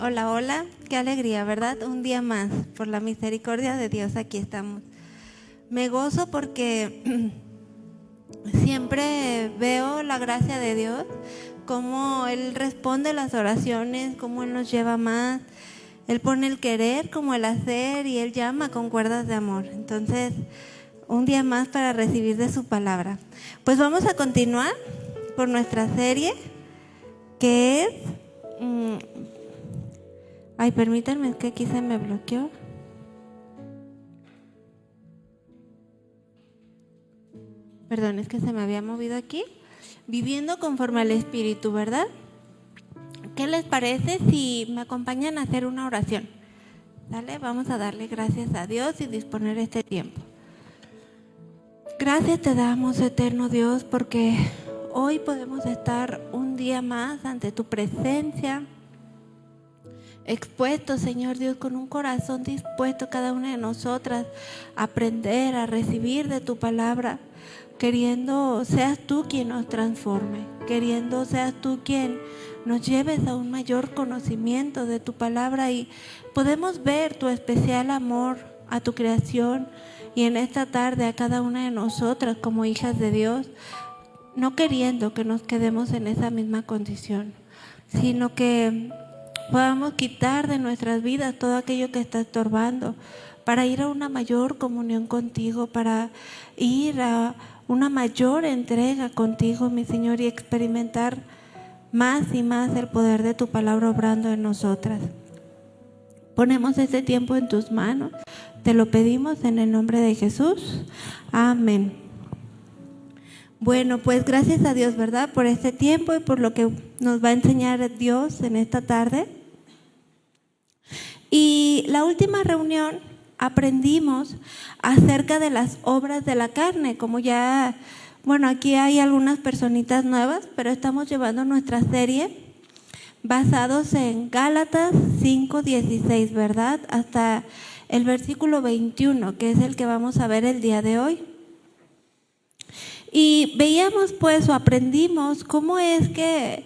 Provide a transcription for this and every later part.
Hola, hola, qué alegría, ¿verdad? Un día más, por la misericordia de Dios, aquí estamos. Me gozo porque siempre veo la gracia de Dios, cómo Él responde las oraciones, cómo Él nos lleva más. Él pone el querer como el hacer y Él llama con cuerdas de amor. Entonces, un día más para recibir de su palabra. Pues vamos a continuar con nuestra serie que es... Ay, permítanme, es que aquí se me bloqueó. Perdón, es que se me había movido aquí. Viviendo conforme al Espíritu, ¿verdad? ¿Qué les parece si me acompañan a hacer una oración? ¿Sale? Vamos a darle gracias a Dios y disponer este tiempo. Gracias te damos, eterno Dios, porque hoy podemos estar un día más ante tu presencia, expuestos, Señor Dios, con un corazón dispuesto cada una de nosotras a aprender, a recibir de tu palabra, queriendo seas tú quien nos transforme, queriendo seas tú quien nos lleves a un mayor conocimiento de tu palabra y podemos ver tu especial amor a tu creación y en esta tarde a cada una de nosotras como hijas de Dios, no queriendo que nos quedemos en esa misma condición, sino que podamos quitar de nuestras vidas todo aquello que está estorbando para ir a una mayor comunión contigo, para ir a una mayor entrega contigo, mi Señor, y experimentar más y más el poder de tu palabra obrando en nosotras. Ponemos este tiempo en tus manos, te lo pedimos en el nombre de Jesús. Amén. Bueno, pues gracias a Dios, ¿verdad? Por este tiempo y por lo que nos va a enseñar Dios en esta tarde. Y la última reunión aprendimos acerca de las obras de la carne, como ya, bueno, aquí hay algunas personitas nuevas, pero estamos llevando nuestra serie basados en Gálatas 5:16, ¿verdad? Hasta el versículo 21, que es el que vamos a ver el día de hoy. Y veíamos pues o aprendimos cómo es que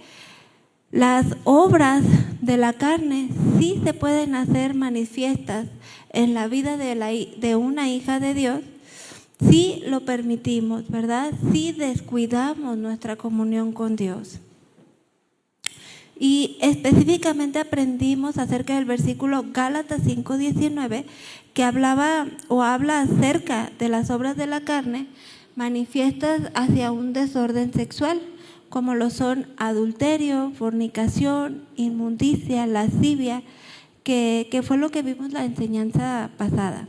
las obras de la carne sí se pueden hacer manifiestas en la vida de una hija de Dios si lo permitimos, ¿verdad? Si descuidamos nuestra comunión con Dios. Y específicamente aprendimos acerca del versículo Gálatas 5:19 que hablaba o habla acerca de las obras de la carne manifiestas hacia un desorden sexual, como lo son adulterio, fornicación, inmundicia, lascivia, que fue lo que vimos la enseñanza pasada.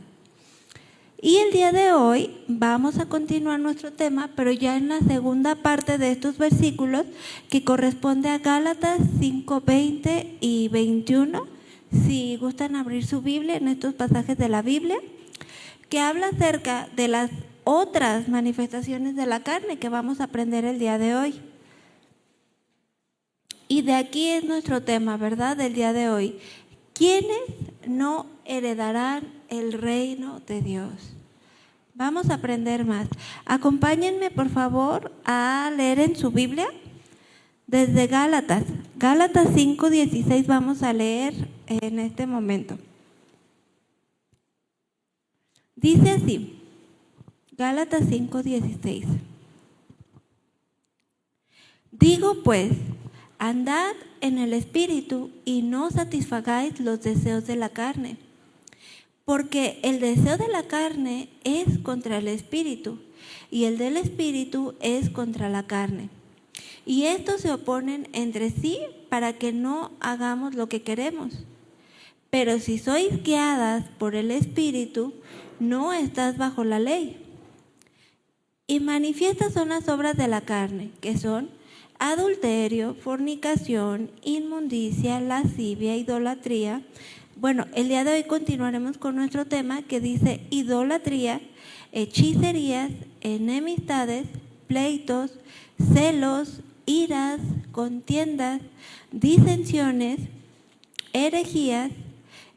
Y el día de hoy vamos a continuar nuestro tema, pero ya en la segunda parte de estos versículos que corresponde a Gálatas 5:20 y 21. Si gustan abrir su Biblia en estos pasajes de la Biblia, que habla acerca de las otras manifestaciones de la carne que vamos a aprender el día de hoy. Y de aquí es nuestro tema, ¿verdad? Del día de hoy. ¿Quiénes no heredarán el reino de Dios? Vamos a aprender más. Acompáñenme, por favor, a leer en su Biblia desde Gálatas. Gálatas 5:16 vamos a leer en este momento. Dice así, Gálatas 5:16. Digo pues, andad en el Espíritu y no satisfagáis los deseos de la carne, porque el deseo de la carne es contra el Espíritu y el del Espíritu es contra la carne. Y estos se oponen entre sí para que no hagamos lo que queremos. Pero si sois guiadas por el Espíritu, no estás bajo la ley. Y manifiestas son las obras de la carne, que son adulterio, fornicación, inmundicia, lascivia, idolatría. Bueno, el día de hoy continuaremos con nuestro tema que dice idolatría, hechicerías, enemistades, pleitos, celos, iras, contiendas, disensiones, herejías,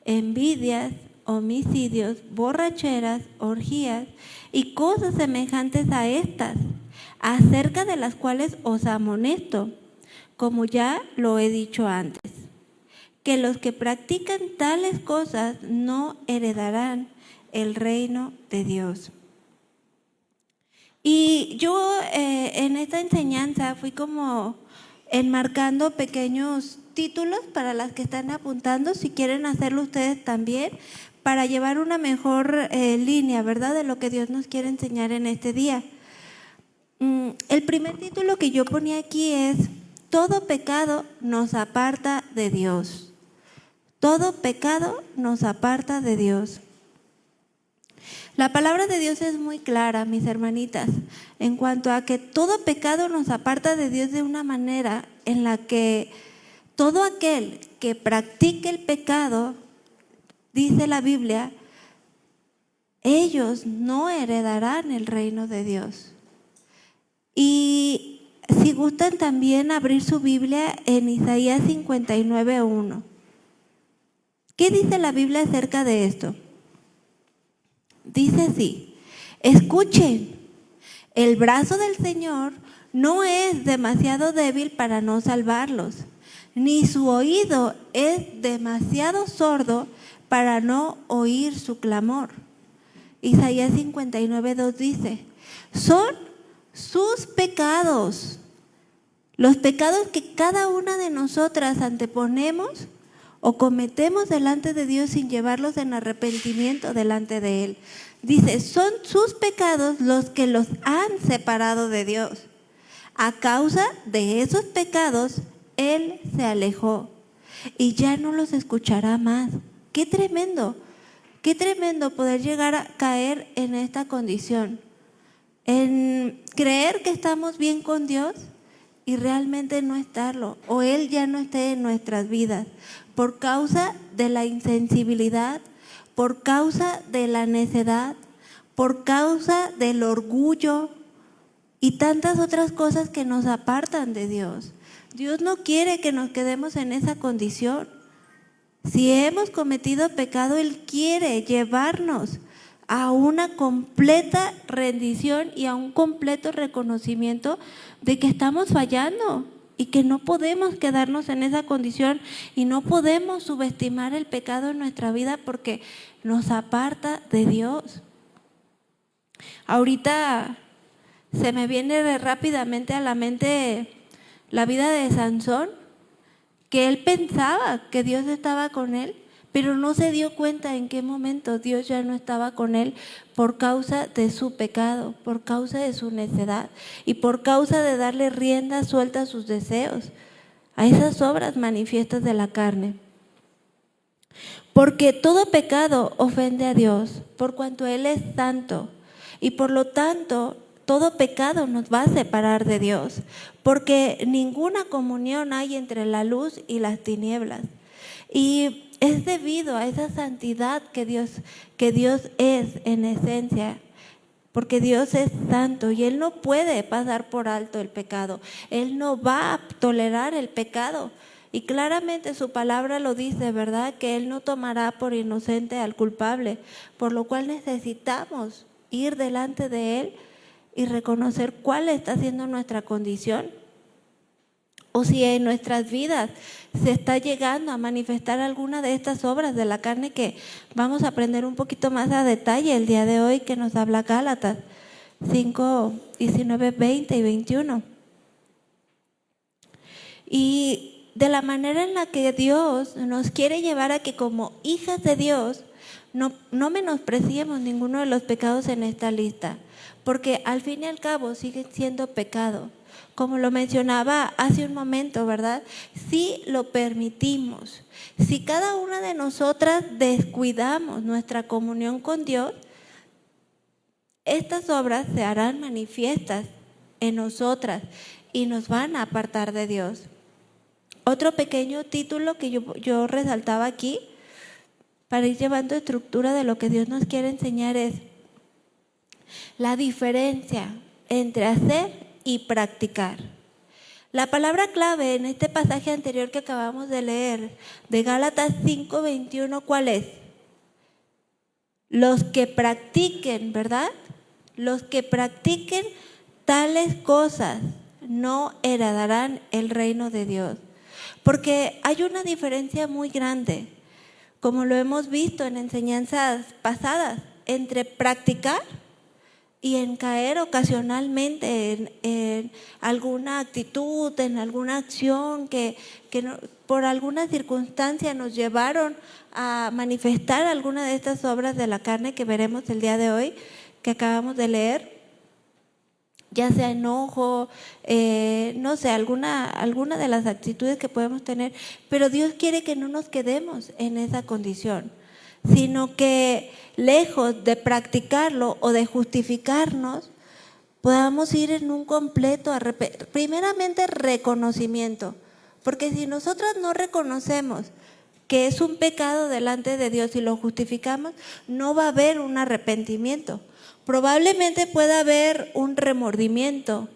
envidias, homicidios, borracheras, orgías y cosas semejantes a estas, acerca de las cuales os amonesto, como ya lo he dicho antes, que los que practican tales cosas no heredarán el reino de Dios. Y yo en esta enseñanza fui como enmarcando pequeños títulos para las que están apuntando, si quieren hacerlo ustedes también, para llevar una mejor línea, ¿verdad?, de lo que Dios nos quiere enseñar en este día. El primer título que yo ponía aquí es: todo pecado nos aparta de Dios. Todo pecado nos aparta de Dios. La palabra de Dios es muy clara, mis hermanitas, en cuanto a que todo pecado nos aparta de Dios de una manera en la que todo aquel que practique el pecado, dice la Biblia, ellos no heredarán el reino de Dios. Y si gustan también abrir su Biblia en Isaías 59:1. ¿Qué dice la Biblia acerca de esto? Dice así: escuchen, el brazo del Señor no es demasiado débil para no salvarlos, ni su oído es demasiado sordo para no oír su clamor. Isaías 59:2 dice: son sus pecados, los pecados que cada una de nosotras anteponemos o cometemos delante de Dios sin llevarlos en arrepentimiento delante de Él. Dice, son sus pecados los que los han separado de Dios. A causa de esos pecados, Él se alejó y ya no los escuchará más. ¡Qué tremendo! ¡Qué tremendo poder llegar a caer en esta condición! En creer que estamos bien con Dios y realmente no estarlo, o Él ya no esté en nuestras vidas, por causa de la insensibilidad, por causa de la necedad, por causa del orgullo y tantas otras cosas que nos apartan de Dios. Dios no quiere que nos quedemos en esa condición. Si hemos cometido pecado, Él quiere llevarnos a una completa rendición y a un completo reconocimiento de que estamos fallando y que no podemos quedarnos en esa condición y no podemos subestimar el pecado en nuestra vida porque nos aparta de Dios. Ahorita se me viene rápidamente a la mente la vida de Sansón, que él pensaba que Dios estaba con él, pero no se dio cuenta en qué momento Dios ya no estaba con él por causa de su pecado, por causa de su necedad y por causa de darle rienda suelta a sus deseos, a esas obras manifiestas de la carne. Porque todo pecado ofende a Dios, por cuanto Él es santo, y por lo tanto todo pecado nos va a separar de Dios, porque ninguna comunión hay entre la luz y las tinieblas. Y es debido a esa santidad que Dios es en esencia, porque Dios es santo y Él no puede pasar por alto el pecado. Él no va a tolerar el pecado. Y claramente su palabra lo dice, ¿verdad? Que Él no tomará por inocente al culpable, por lo cual necesitamos ir delante de Él y reconocer cuál está siendo nuestra condición. O si en nuestras vidas se está llegando a manifestar alguna de estas obras de la carne que vamos a aprender un poquito más a detalle el día de hoy, que nos habla Gálatas 5, 19, 20 y 21. Y de la manera en la que Dios nos quiere llevar a que como hijas de Dios no menospreciemos ninguno de los pecados en esta lista, porque al fin y al cabo siguen siendo pecado. Como lo mencionaba hace un momento, ¿verdad? Si lo permitimos, si cada una de nosotras descuidamos nuestra comunión con Dios, estas obras se harán manifiestas en nosotras y nos van a apartar de Dios. Otro pequeño título que yo resaltaba aquí, para ir llevando estructura de lo que Dios nos quiere enseñar, es la diferencia entre hacer y practicar. La palabra clave en este pasaje anterior que acabamos de leer, de Gálatas 5:21, ¿cuál es? Los que practiquen, ¿verdad? Los que practiquen tales cosas no heredarán el reino de Dios. porque hay una diferencia muy grande, como lo hemos visto en enseñanzas pasadas, entre practicar y en caer ocasionalmente en alguna actitud, en alguna acción que por alguna circunstancia nos llevaron a manifestar alguna de estas obras de la carne que veremos el día de hoy, que acabamos de leer, ya sea enojo, no sé, alguna de las actitudes que podemos tener, pero Dios quiere que no nos quedemos en esa condición, sino que lejos de practicarlo o de justificarnos, podamos ir en un completo, primeramente reconocimiento, porque si nosotros no reconocemos que es un pecado delante de Dios y lo justificamos, no va a haber un arrepentimiento. Probablemente pueda haber un remordimiento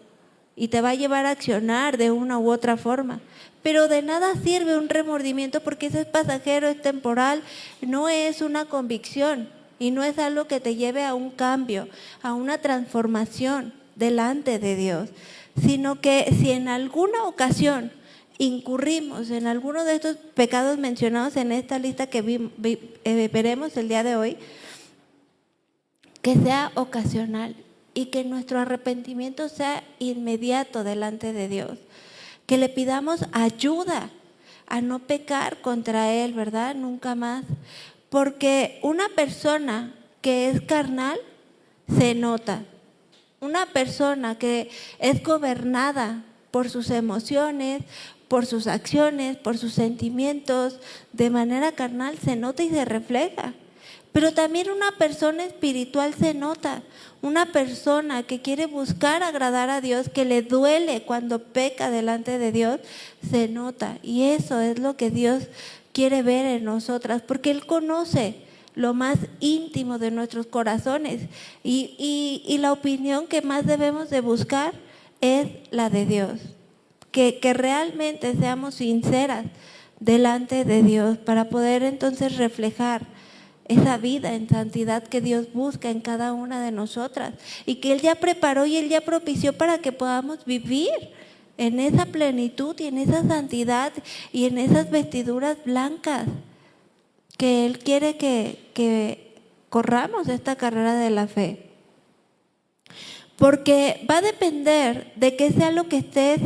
y te va a llevar a accionar de una u otra forma, pero de nada sirve un remordimiento porque eso es pasajero, es temporal, no es una convicción y no es algo que te lleve a un cambio, a una transformación delante de Dios, sino que si en alguna ocasión incurrimos en alguno de estos pecados mencionados en esta lista que veremos el día de hoy, que sea ocasional y que nuestro arrepentimiento sea inmediato delante de Dios, que le pidamos ayuda a no pecar contra Él, ¿verdad? Nunca más, porque una persona que es carnal se nota, una persona que es gobernada por sus emociones, por sus acciones, por sus sentimientos, de manera carnal se nota y se refleja. Pero también una persona espiritual se nota, una persona que quiere buscar agradar a Dios, que le duele cuando peca delante de Dios, se nota. Y eso es lo que Dios quiere ver en nosotras, porque Él conoce lo más íntimo de nuestros corazones y la opinión que más debemos de buscar es la de Dios. Que realmente seamos sinceras delante de Dios para poder entonces reflejar esa vida en santidad que Dios busca en cada una de nosotras y que Él ya preparó y Él ya propició para que podamos vivir en esa plenitud y en esa santidad y en esas vestiduras blancas que Él quiere que corramos esta carrera de la fe. Porque va a depender de qué sea lo que estés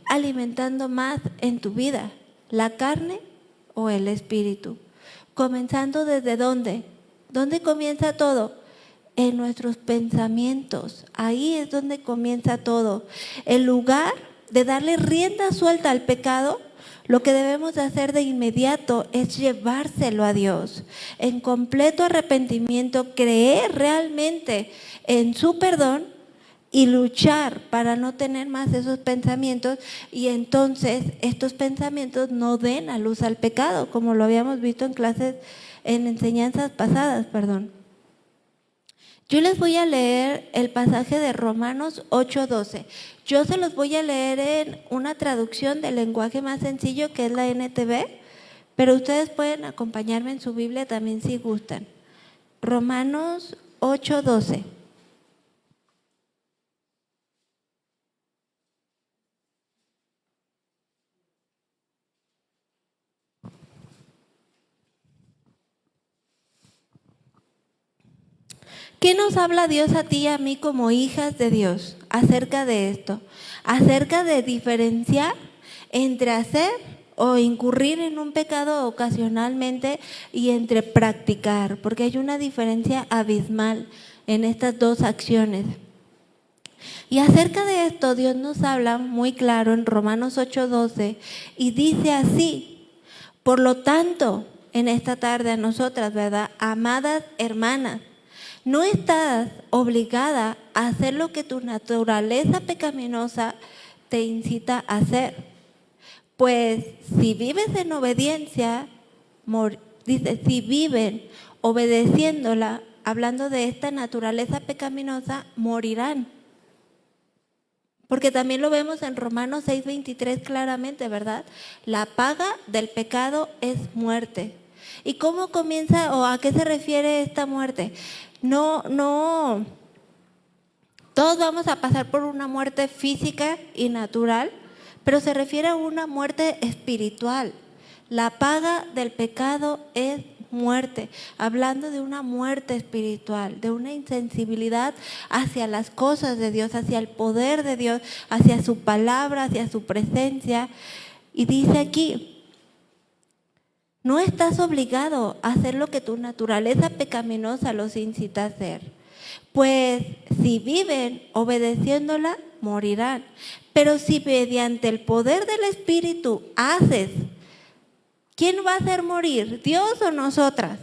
alimentando más en tu vida, la carne o el espíritu. Comenzando desde ¿dónde? ¿Dónde comienza todo? En nuestros pensamientos. Ahí es donde comienza todo. En lugar de darle rienda suelta al pecado, lo que debemos de hacer de inmediato es llevárselo a Dios. En completo arrepentimiento, creer realmente en su perdón y luchar para no tener más esos pensamientos y entonces estos pensamientos no den a luz al pecado, como lo habíamos visto en clases, en enseñanzas pasadas, perdón. Yo les voy a leer el pasaje de Romanos 8:12. Yo se los voy a leer en una traducción del lenguaje más sencillo que es la NTV, pero ustedes pueden acompañarme en su Biblia también si gustan. Romanos 8:12. ¿Qué nos habla Dios a ti y a mí como hijas de Dios acerca de esto? Acerca de diferenciar entre hacer o incurrir en un pecado ocasionalmente y entre practicar, porque hay una diferencia abismal en estas dos acciones. Y acerca de esto Dios nos habla muy claro en Romanos 8:12 y dice así: por lo tanto, en esta tarde a nosotras, ¿verdad? Amadas hermanas, no estás obligada a hacer lo que tu naturaleza pecaminosa te incita a hacer. Pues si vives en obediencia, dice, si viven obedeciéndola, hablando de esta naturaleza pecaminosa, morirán. Porque también lo vemos en Romanos 6:23 claramente, ¿verdad? La paga del pecado es muerte. ¿Y cómo comienza o a qué se refiere esta muerte? No, todos vamos a pasar por una muerte física y natural, pero se refiere a una muerte espiritual. La paga del pecado es muerte, hablando de una muerte espiritual, de una insensibilidad hacia las cosas de Dios, hacia el poder de Dios, hacia su palabra, hacia su presencia. Y dice aquí, no estás obligado a hacer lo que tu naturaleza pecaminosa los incita a hacer, pues si viven obedeciéndola, morirán. Pero si mediante el poder del Espíritu haces, ¿quién va a hacer morir? ¿Dios o nosotras?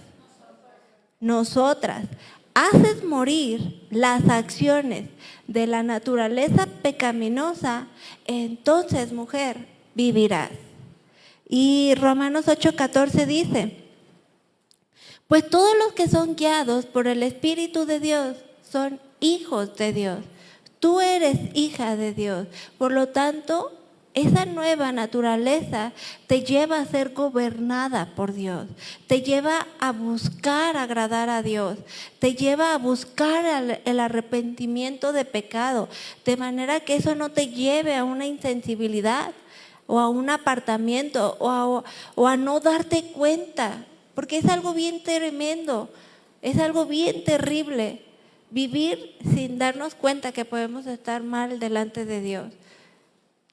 Nosotras. Haces morir las acciones de la naturaleza pecaminosa, entonces, mujer, vivirás. Y Romanos 8:14 dice, pues todos los que son guiados por el Espíritu de Dios son hijos de Dios. Tú eres hija de Dios. Por lo tanto, esa nueva naturaleza te lleva a ser gobernada por Dios, te lleva a buscar agradar a Dios, te lleva a buscar el arrepentimiento de pecado, de manera que eso no te lleve a una insensibilidad o a un apartamiento o a no darte cuenta, porque es algo bien tremendo, es algo bien terrible vivir sin darnos cuenta que podemos estar mal delante de Dios.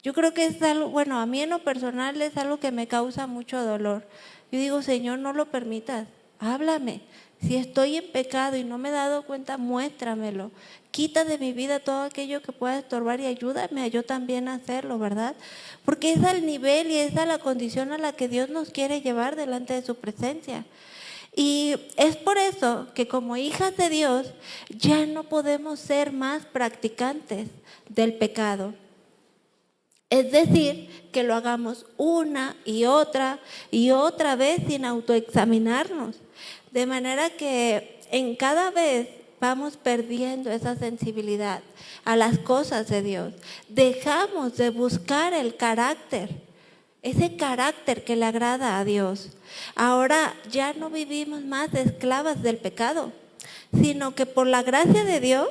Yo creo que es algo, bueno, a mí en lo personal es algo que me causa mucho dolor. Yo digo, Señor, no lo permitas, háblame. Si estoy en pecado y no me he dado cuenta, muéstramelo. Quita de mi vida todo aquello que pueda estorbar y ayúdame a yo también a hacerlo, ¿verdad? Porque es al nivel y es a la condición a la que Dios nos quiere llevar delante de su presencia. Y es por eso que como hijas de Dios ya no podemos ser más practicantes del pecado. Es decir, que lo hagamos una y otra vez sin autoexaminarnos. De manera que en cada vez vamos perdiendo esa sensibilidad a las cosas de Dios. Dejamos de buscar el carácter, ese carácter que le agrada a Dios. Ahora ya no vivimos más esclavas del pecado, sino que por la gracia de Dios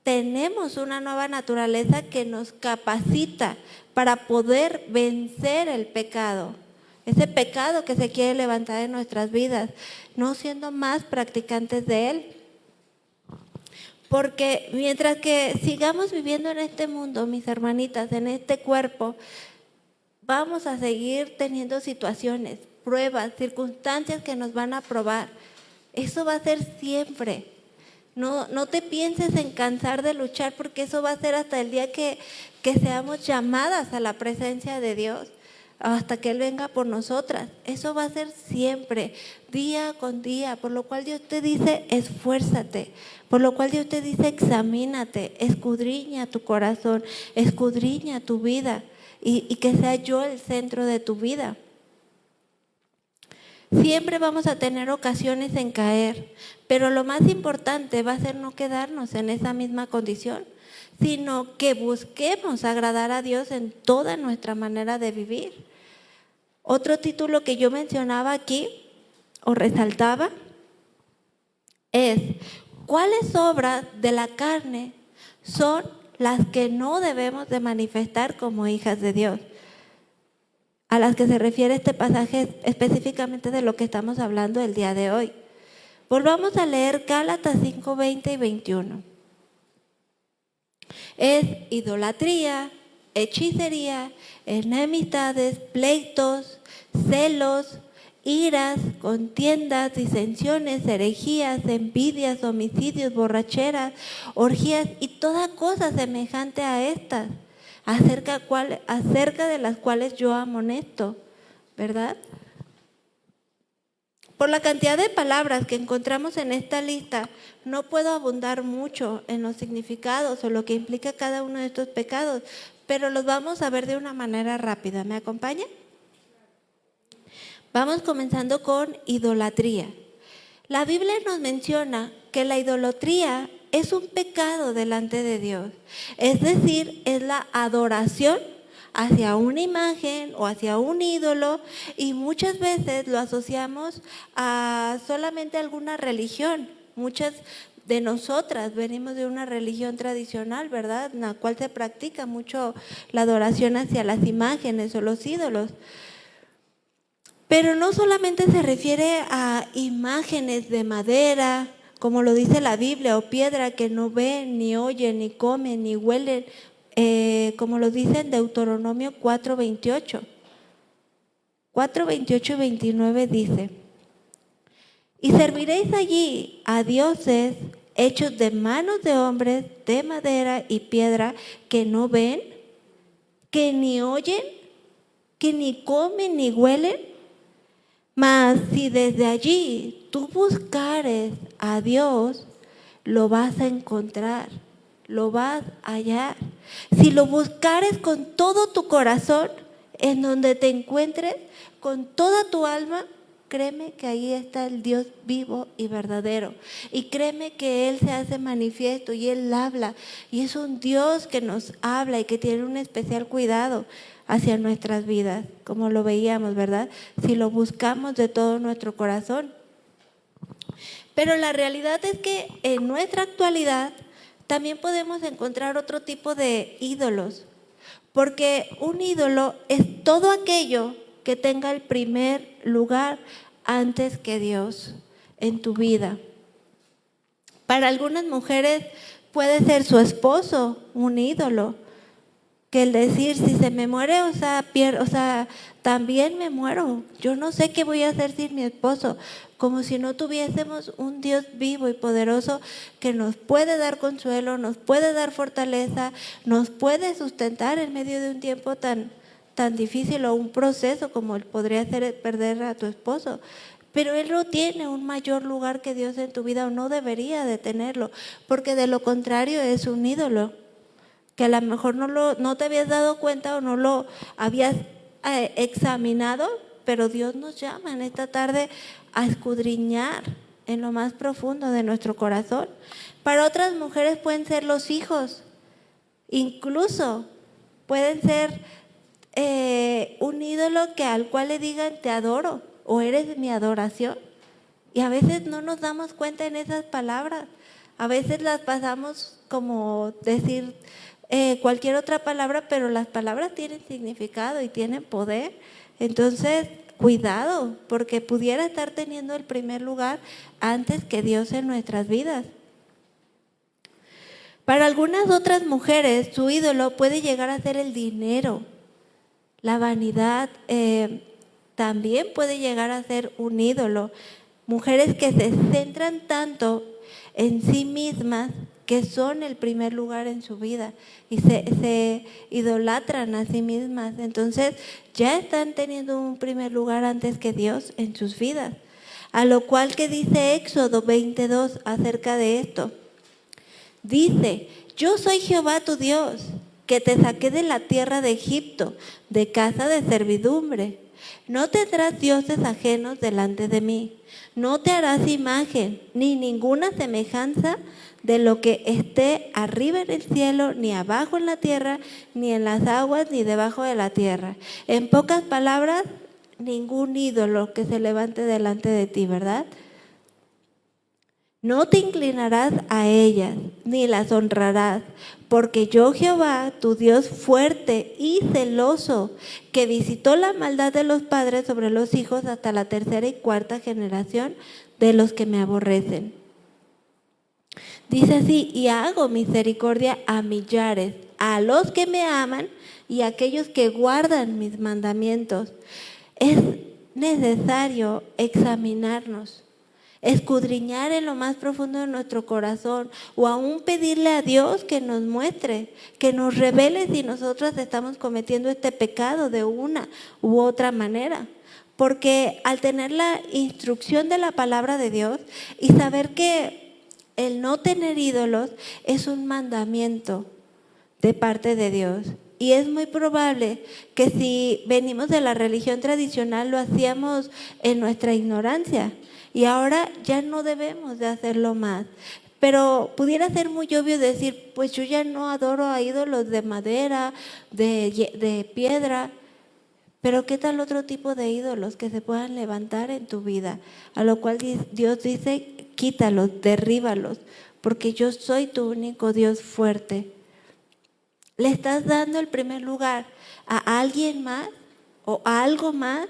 tenemos una nueva naturaleza que nos capacita para poder vencer el pecado. Ese pecado que se quiere levantar en nuestras vidas, no siendo más practicantes de él. Porque mientras que sigamos viviendo en este mundo, mis hermanitas, en este cuerpo, vamos a seguir teniendo situaciones, pruebas, circunstancias que nos van a probar. Eso va a ser siempre. No te pienses en cansar de luchar, porque eso va a ser hasta el día que seamos llamadas a la presencia de Dios, hasta que Él venga por nosotras. Eso va a ser siempre, día con día, por lo cual Dios te dice, esfuérzate, por lo cual Dios te dice, examínate, escudriña tu corazón, escudriña tu vida y que sea yo el centro de tu vida. Siempre vamos a tener ocasiones en caer, pero lo más importante va a ser no quedarnos en esa misma condición, sino que busquemos agradar a Dios en toda nuestra manera de vivir. Otro título que yo mencionaba aquí o resaltaba es: ¿cuáles obras de la carne son las que no debemos de manifestar como hijas de Dios? A las que se refiere este pasaje específicamente de lo que estamos hablando el día de hoy. Volvamos a leer Gálatas 5, 20 y 21. Es idolatría, hechicería, enemistades, pleitos, celos, iras, contiendas, disensiones, herejías, envidias, homicidios, borracheras, orgías y toda cosa semejante a estas, acerca de las cuales yo amonesto, ¿verdad? Por la cantidad de palabras que encontramos en esta lista, no puedo abundar mucho en los significados o lo que implica cada uno de estos pecados, pero los vamos a ver de una manera rápida. ¿Me acompaña? Vamos comenzando con idolatría. La Biblia nos menciona que la idolatría es un pecado delante de Dios, es decir, es la adoración hacia una imagen o hacia un ídolo, y muchas veces lo asociamos a solamente alguna religión. Muchas de nosotras venimos de una religión tradicional, ¿verdad? En la cual se practica mucho la adoración hacia las imágenes o los ídolos. Pero no solamente se refiere a imágenes de madera, como lo dice la Biblia, o piedra que no ven, ni oyen, ni comen, ni huelen, como lo dice en Deuteronomio 4:28. 4:28 y 29 dice: y serviréis allí a dioses hechos de manos de hombres, de madera y piedra, que no ven, que ni oyen, que ni comen ni huelen. Mas si desde allí tú buscares a Dios, lo vas a encontrar, lo vas a hallar. Si lo buscares con todo tu corazón, en donde te encuentres, con toda tu alma, créeme que ahí está el Dios vivo y verdadero. Y créeme que Él se hace manifiesto y Él habla. Y es un Dios que nos habla y que tiene un especial cuidado hacia nuestras vidas, como lo veíamos, ¿verdad? Si lo buscamos de todo nuestro corazón. Pero la realidad es que en nuestra actualidad también podemos encontrar otro tipo de ídolos, porque un ídolo es todo aquello que tenga el primer lugar antes que Dios en tu vida. Para algunas mujeres puede ser su esposo un ídolo, que el decir, si se me muere, o sea, también me muero. Yo no sé qué voy a hacer sin mi esposo. Como si no tuviésemos un Dios vivo y poderoso que nos puede dar consuelo, nos puede dar fortaleza, nos puede sustentar en medio de un tiempo tan difícil o un proceso como podría ser perder a tu esposo. Pero Él no tiene un mayor lugar que Dios en tu vida, o no debería de tenerlo, porque de lo contrario es un ídolo que a lo mejor no te habías dado cuenta o no lo habías examinado, pero Dios nos llama en esta tarde a escudriñar en lo más profundo de nuestro corazón. Para otras mujeres pueden ser los hijos, incluso pueden ser un ídolo al cual le digan te adoro o eres mi adoración. Y a veces no nos damos cuenta en esas palabras, a veces las pasamos como decir cualquier otra palabra, pero las palabras tienen significado y tienen poder. Entonces, cuidado, porque pudiera estar teniendo el primer lugar antes que Dios en nuestras vidas. Para algunas otras mujeres, su ídolo puede llegar a ser el dinero. La vanidad también puede llegar a ser un ídolo. Mujeres que se centran tanto en sí mismas, que son el primer lugar en su vida y se idolatran a sí mismas. Entonces ya están teniendo un primer lugar antes que Dios en sus vidas. A lo cual que dice Éxodo 22 acerca de esto. Dice: yo soy Jehová tu Dios, que te saqué de la tierra de Egipto, de casa de servidumbre. No tendrás dioses ajenos delante de mí. No te harás imagen, ni ninguna semejanza de lo que esté arriba en el cielo, ni abajo en la tierra, ni en las aguas, ni debajo de la tierra. En pocas palabras, ningún ídolo que se levante delante de ti, ¿verdad? No te inclinarás a ellas, ni las honrarás, porque yo Jehová, tu Dios fuerte y celoso, que visitó la maldad de los padres sobre los hijos hasta la tercera y cuarta generación de los que me aborrecen. Dice así: y hago misericordia a millares, a los que me aman y a aquellos que guardan mis mandamientos. Es necesario examinarnos, escudriñar en lo más profundo de nuestro corazón, o aún pedirle a Dios que nos muestre, que nos revele si nosotros estamos cometiendo este pecado de una u otra manera. Porque al tener la instrucción de la palabra de Dios y saber que el no tener ídolos es un mandamiento de parte de Dios. Y es muy probable que si venimos de la religión tradicional lo hacíamos en nuestra ignorancia. Y ahora ya no debemos de hacerlo más. Pero pudiera ser muy obvio decir, pues yo ya no adoro a ídolos de madera, de piedra. Pero ¿qué tal otro tipo de ídolos que se puedan levantar en tu vida? A lo cual Dios dice, quítalos, derríbalos, porque yo soy tu único Dios fuerte. ¿Le estás dando el primer lugar a alguien más o a algo más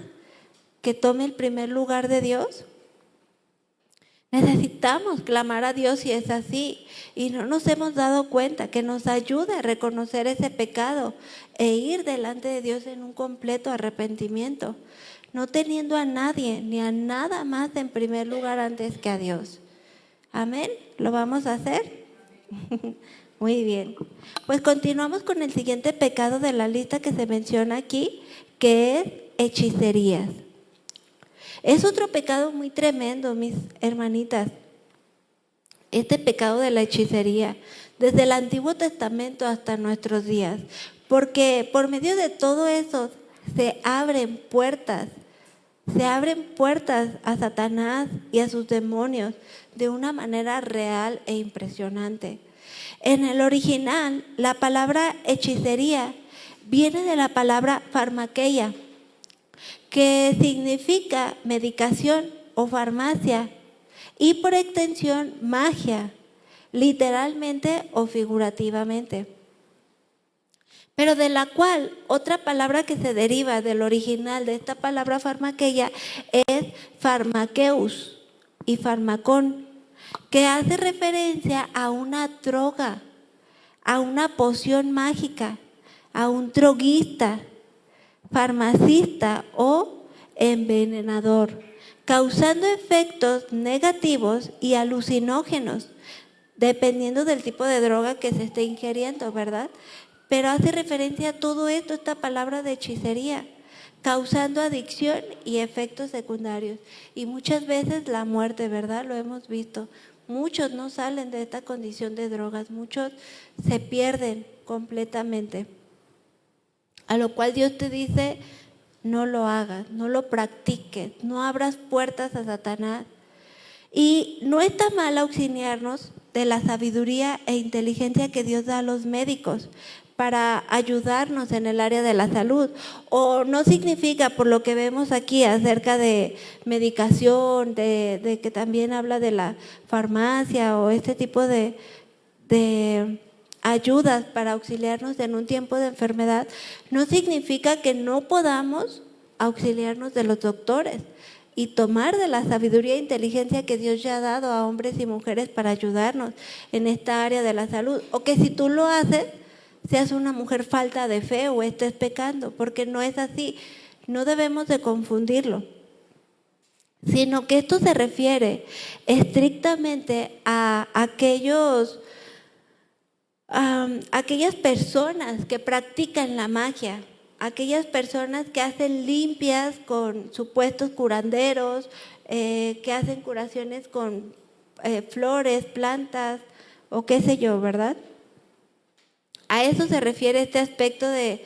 que tome el primer lugar de Dios? Necesitamos clamar a Dios si es así y no nos hemos dado cuenta, que nos ayude a reconocer ese pecado e ir delante de Dios en un completo arrepentimiento, no teniendo a nadie ni a nada más en primer lugar antes que a Dios. Amén. ¿Lo vamos a hacer? Muy bien. Pues continuamos con el siguiente pecado de la lista que se menciona aquí, que es hechicerías. Es otro pecado muy tremendo, mis hermanitas. Este pecado de la hechicería, desde el Antiguo Testamento hasta nuestros días. Porque por medio de todo eso se abren puertas a Satanás y a sus demonios de una manera real e impresionante. En el original, la palabra hechicería viene de la palabra farmakeia, que significa medicación o farmacia, y por extensión magia, literalmente o figurativamente. Pero de la cual otra palabra que se deriva del original de esta palabra farmakeia es farmakeus y farmacón, que hace referencia a una droga, a una poción mágica, a un droguista, farmacista o envenenador, causando efectos negativos y alucinógenos, dependiendo del tipo de droga que se esté ingiriendo, ¿verdad? Pero hace referencia a todo esto, esta palabra de hechicería, causando adicción y efectos secundarios. Y muchas veces la muerte, ¿verdad? Lo hemos visto. Muchos no salen de esta condición de drogas, muchos se pierden completamente. A lo cual Dios te dice, no lo hagas, no lo practiques, no abras puertas a Satanás. Y no está mal auxiliarnos de la sabiduría e inteligencia que Dios da a los médicos para ayudarnos en el área de la salud. O no significa, por lo que vemos aquí acerca de medicación, de que también habla de la farmacia o este tipo de ayudas para auxiliarnos en un tiempo de enfermedad, no significa que no podamos auxiliarnos de los doctores y tomar de la sabiduría e inteligencia que Dios ya ha dado a hombres y mujeres para ayudarnos en esta área de la salud. O que si tú lo haces, seas una mujer falta de fe o estés pecando, porque no es así. No debemos de confundirlo, sino que esto se refiere estrictamente a aquellas personas que practican la magia, aquellas personas que hacen limpias con supuestos curanderos, que hacen curaciones con flores, plantas o qué sé yo, ¿verdad? A eso se refiere este aspecto de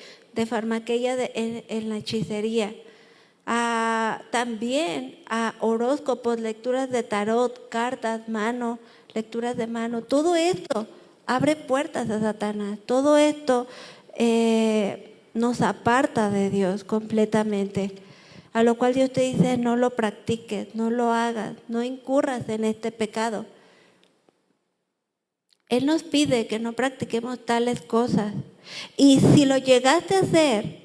farmakeia en la hechicería. También a horóscopos, lecturas de tarot, cartas, lecturas de mano, todo esto abre puertas a Satanás. Todo esto nos aparta de Dios completamente. A lo cual Dios te dice, no lo practiques, no lo hagas, no incurras en este pecado. Él nos pide que no practiquemos tales cosas. Y si lo llegaste a hacer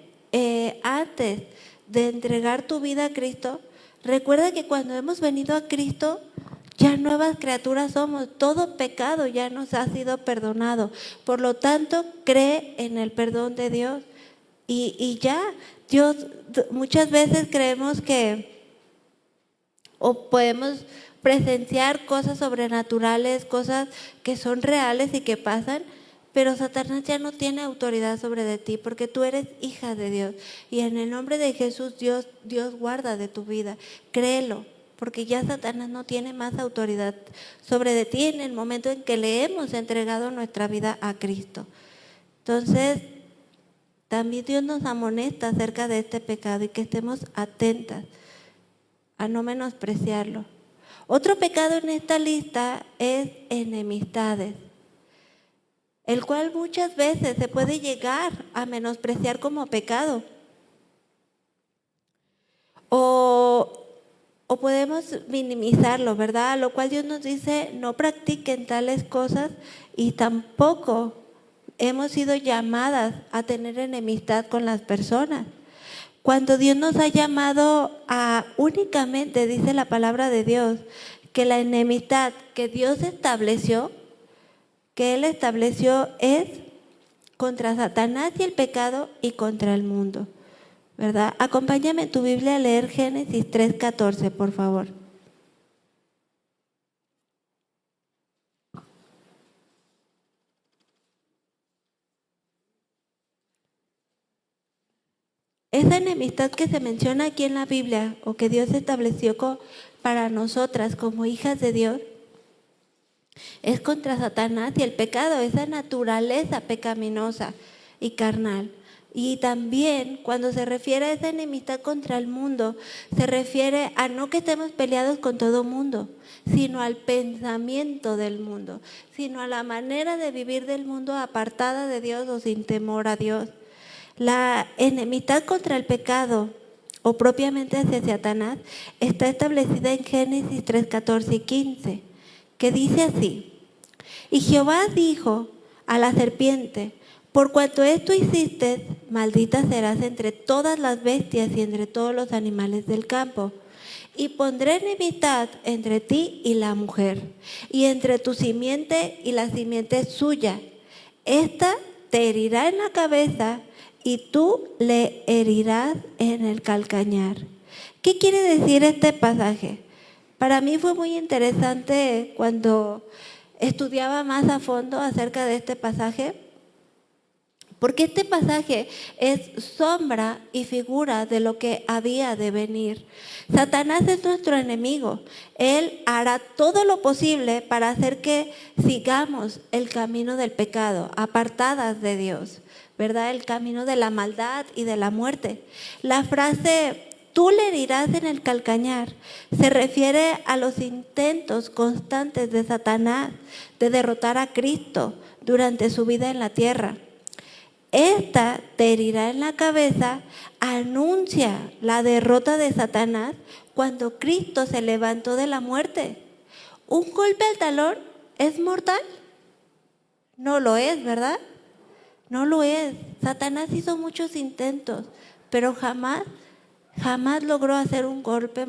antes de entregar tu vida a Cristo, recuerda que cuando hemos venido a Cristo, ya nuevas criaturas somos. Todo pecado ya nos ha sido perdonado. Por lo tanto, cree en el perdón de Dios. Y ya, Dios, muchas veces creemos que, o podemos presenciar cosas sobrenaturales, cosas que son reales y que pasan, pero Satanás ya no tiene autoridad sobre de ti, porque tú eres hija de Dios. Y en el nombre de Jesús, Dios guarda de tu vida. Créelo, porque ya Satanás no tiene más autoridad sobre de ti en el momento en que le hemos entregado nuestra vida a Cristo. Entonces, también Dios nos amonesta acerca de este pecado y que estemos atentas a no menospreciarlo. Otro pecado en esta lista es enemistades, el cual muchas veces se puede llegar a menospreciar como pecado. O o podemos minimizarlo, ¿verdad? A lo cual Dios nos dice, no practiquen tales cosas y tampoco hemos sido llamadas a tener enemistad con las personas. Cuando Dios nos ha llamado a únicamente, dice la palabra de Dios, que la enemistad que Dios estableció, que Él estableció es contra Satanás y el pecado y contra el mundo, ¿verdad? Acompáñame en tu Biblia a leer Génesis 3:14, por favor. Esa enemistad que se menciona aquí en la Biblia o que Dios estableció para nosotras como hijas de Dios es contra Satanás y el pecado, esa naturaleza pecaminosa y carnal. Y también cuando se refiere a esa enemistad contra el mundo, se refiere a no que estemos peleados con todo mundo, sino al pensamiento del mundo, sino a la manera de vivir del mundo apartada de Dios o sin temor a Dios. La enemistad contra el pecado o propiamente hacia Satanás está establecida en Génesis 3:14 y 15, que dice así: y Jehová dijo a la serpiente, por cuanto esto hiciste, maldita serás entre todas las bestias y entre todos los animales del campo. Y pondré enemistad entre ti y la mujer, y entre tu simiente y la simiente suya. Esta te herirá en la cabeza y tú le herirás en el calcañar. ¿Qué quiere decir este pasaje? Para mí fue muy interesante cuando estudiaba más a fondo acerca de este pasaje, porque este pasaje es sombra y figura de lo que había de venir. Satanás es nuestro enemigo. Él hará todo lo posible para hacer que sigamos el camino del pecado, apartadas de Dios, ¿verdad? El camino de la maldad y de la muerte. La frase tú le herirás en el calcañar se refiere a los intentos constantes de Satanás de derrotar a Cristo durante su vida en la tierra. Esta te herirá en la cabeza anuncia la derrota de Satanás cuando Cristo se levantó de la muerte. ¿Un golpe al talón es mortal? No lo es, ¿verdad? No lo es. Satanás hizo muchos intentos, pero jamás logró hacer un golpe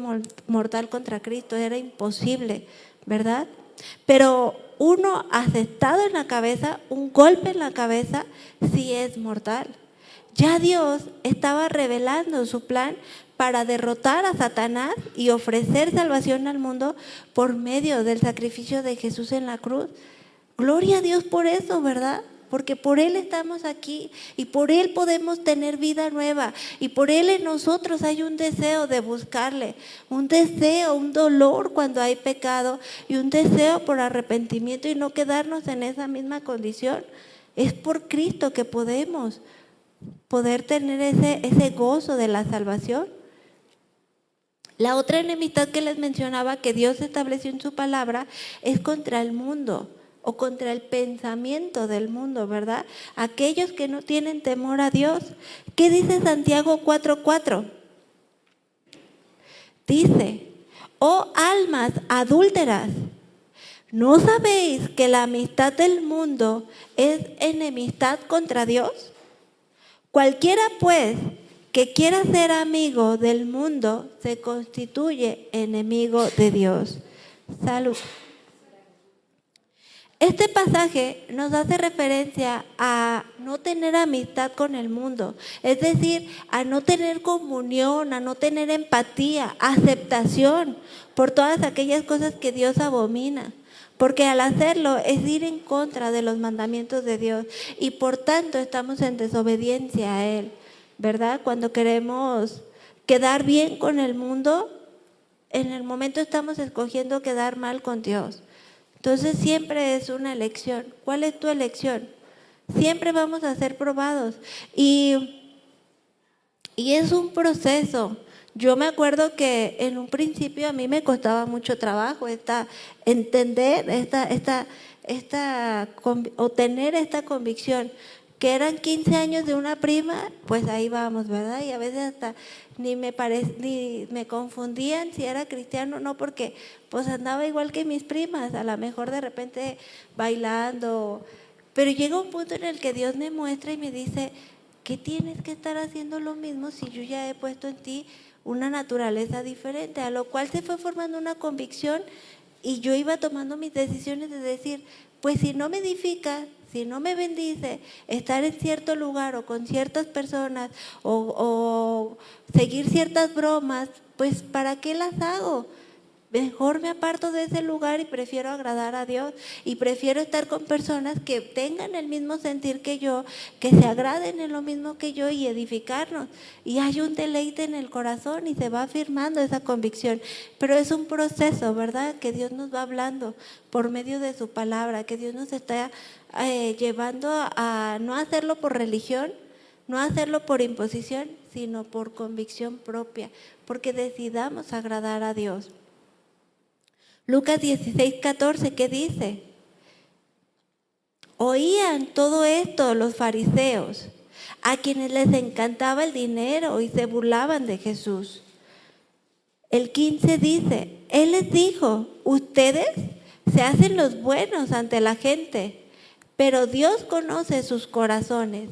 mortal contra Cristo. Era imposible, ¿verdad? Pero uno asestado en la cabeza, un golpe en la cabeza, sí es mortal. Ya Dios estaba revelando su plan para derrotar a Satanás y ofrecer salvación al mundo por medio del sacrificio de Jesús en la cruz. Gloria a Dios por eso, ¿verdad? Porque por Él estamos aquí y por Él podemos tener vida nueva y por Él en nosotros hay un deseo de buscarle, un deseo, un dolor cuando hay pecado y un deseo por arrepentimiento y no quedarnos en esa misma condición. Es por Cristo que podemos poder tener ese gozo de la salvación. La otra enemistad que les mencionaba que Dios estableció en su palabra es contra el mundo o contra el pensamiento del mundo, ¿verdad? Aquellos que no tienen temor a Dios. ¿Qué dice Santiago 4:4? Dice, oh almas adúlteras, ¿no sabéis que la amistad del mundo es enemistad contra Dios? Cualquiera pues que quiera ser amigo del mundo se constituye enemigo de Dios. Salud. Este pasaje nos hace referencia a no tener amistad con el mundo, es decir, a no tener comunión, a no tener empatía, aceptación por todas aquellas cosas que Dios abomina. Porque al hacerlo es ir en contra de los mandamientos de Dios y por tanto estamos en desobediencia a Él, ¿verdad? Cuando queremos quedar bien con el mundo, en el momento estamos escogiendo quedar mal con Dios. Entonces siempre es una elección. ¿Cuál es tu elección? Siempre vamos a ser probados y es un proceso. Yo me acuerdo que en un principio a mí me costaba mucho trabajo entender o tener esta convicción que eran 15 años de una prima, pues ahí vamos, ¿verdad? Y a veces hasta ni me confundían si era cristiano o no, porque pues andaba igual que mis primas, a lo mejor de repente bailando. Pero llega un punto en el que Dios me muestra y me dice, ¿qué tienes que estar haciendo lo mismo si yo ya he puesto en ti una naturaleza diferente? A lo cual se fue formando una convicción y yo iba tomando mis decisiones de decir, pues si no me edifica, si no me bendice estar en cierto lugar o con ciertas personas o seguir ciertas bromas, pues ¿para qué las hago? Mejor me aparto de ese lugar y prefiero agradar a Dios y prefiero estar con personas que tengan el mismo sentir que yo, que se agraden en lo mismo que yo y edificarnos. Y hay un deleite en el corazón y se va afirmando esa convicción. Pero es un proceso, ¿verdad? Que Dios nos va hablando por medio de su palabra, que Dios nos está llevando a no hacerlo por religión, no hacerlo por imposición, sino por convicción propia, porque decidamos agradar a Dios. Lucas 16:14, ¿qué dice? Oían todo esto los fariseos, a quienes les encantaba el dinero y se burlaban de Jesús. El 15 dice, Él les dijo, ustedes se hacen los buenos ante la gente, pero Dios conoce sus corazones.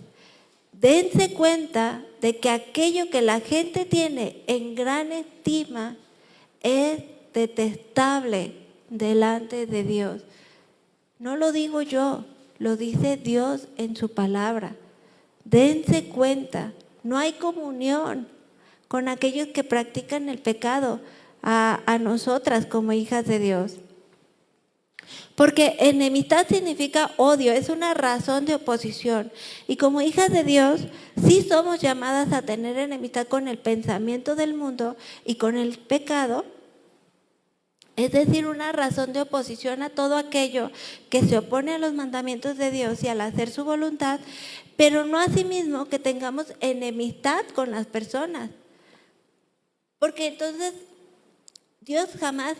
Dense cuenta de que aquello que la gente tiene en gran estima es detestable delante de Dios. No lo digo yo, lo dice Dios en su palabra. Dense cuenta, no hay comunión con aquellos que practican el pecado a nosotras como hijas de Dios. Porque enemistad significa odio, es una razón de oposición. Y como hijas de Dios, sí somos llamadas a tener enemistad con el pensamiento del mundo y con el pecado. Es decir, una razón de oposición a todo aquello que se opone a los mandamientos de Dios y al hacer su voluntad, pero no asimismo que tengamos enemistad con las personas. Porque entonces Dios jamás,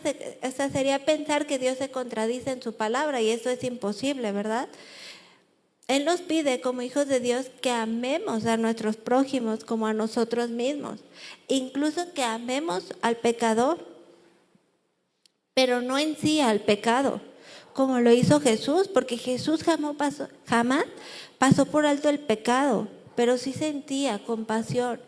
sería pensar que Dios se contradice en su palabra y eso es imposible, ¿verdad? Él nos pide como hijos de Dios que amemos a nuestros prójimos como a nosotros mismos, incluso que amemos al pecador, pero no en sí al pecado, como lo hizo Jesús, porque Jesús jamás pasó por alto el pecado, pero sí sentía compasión,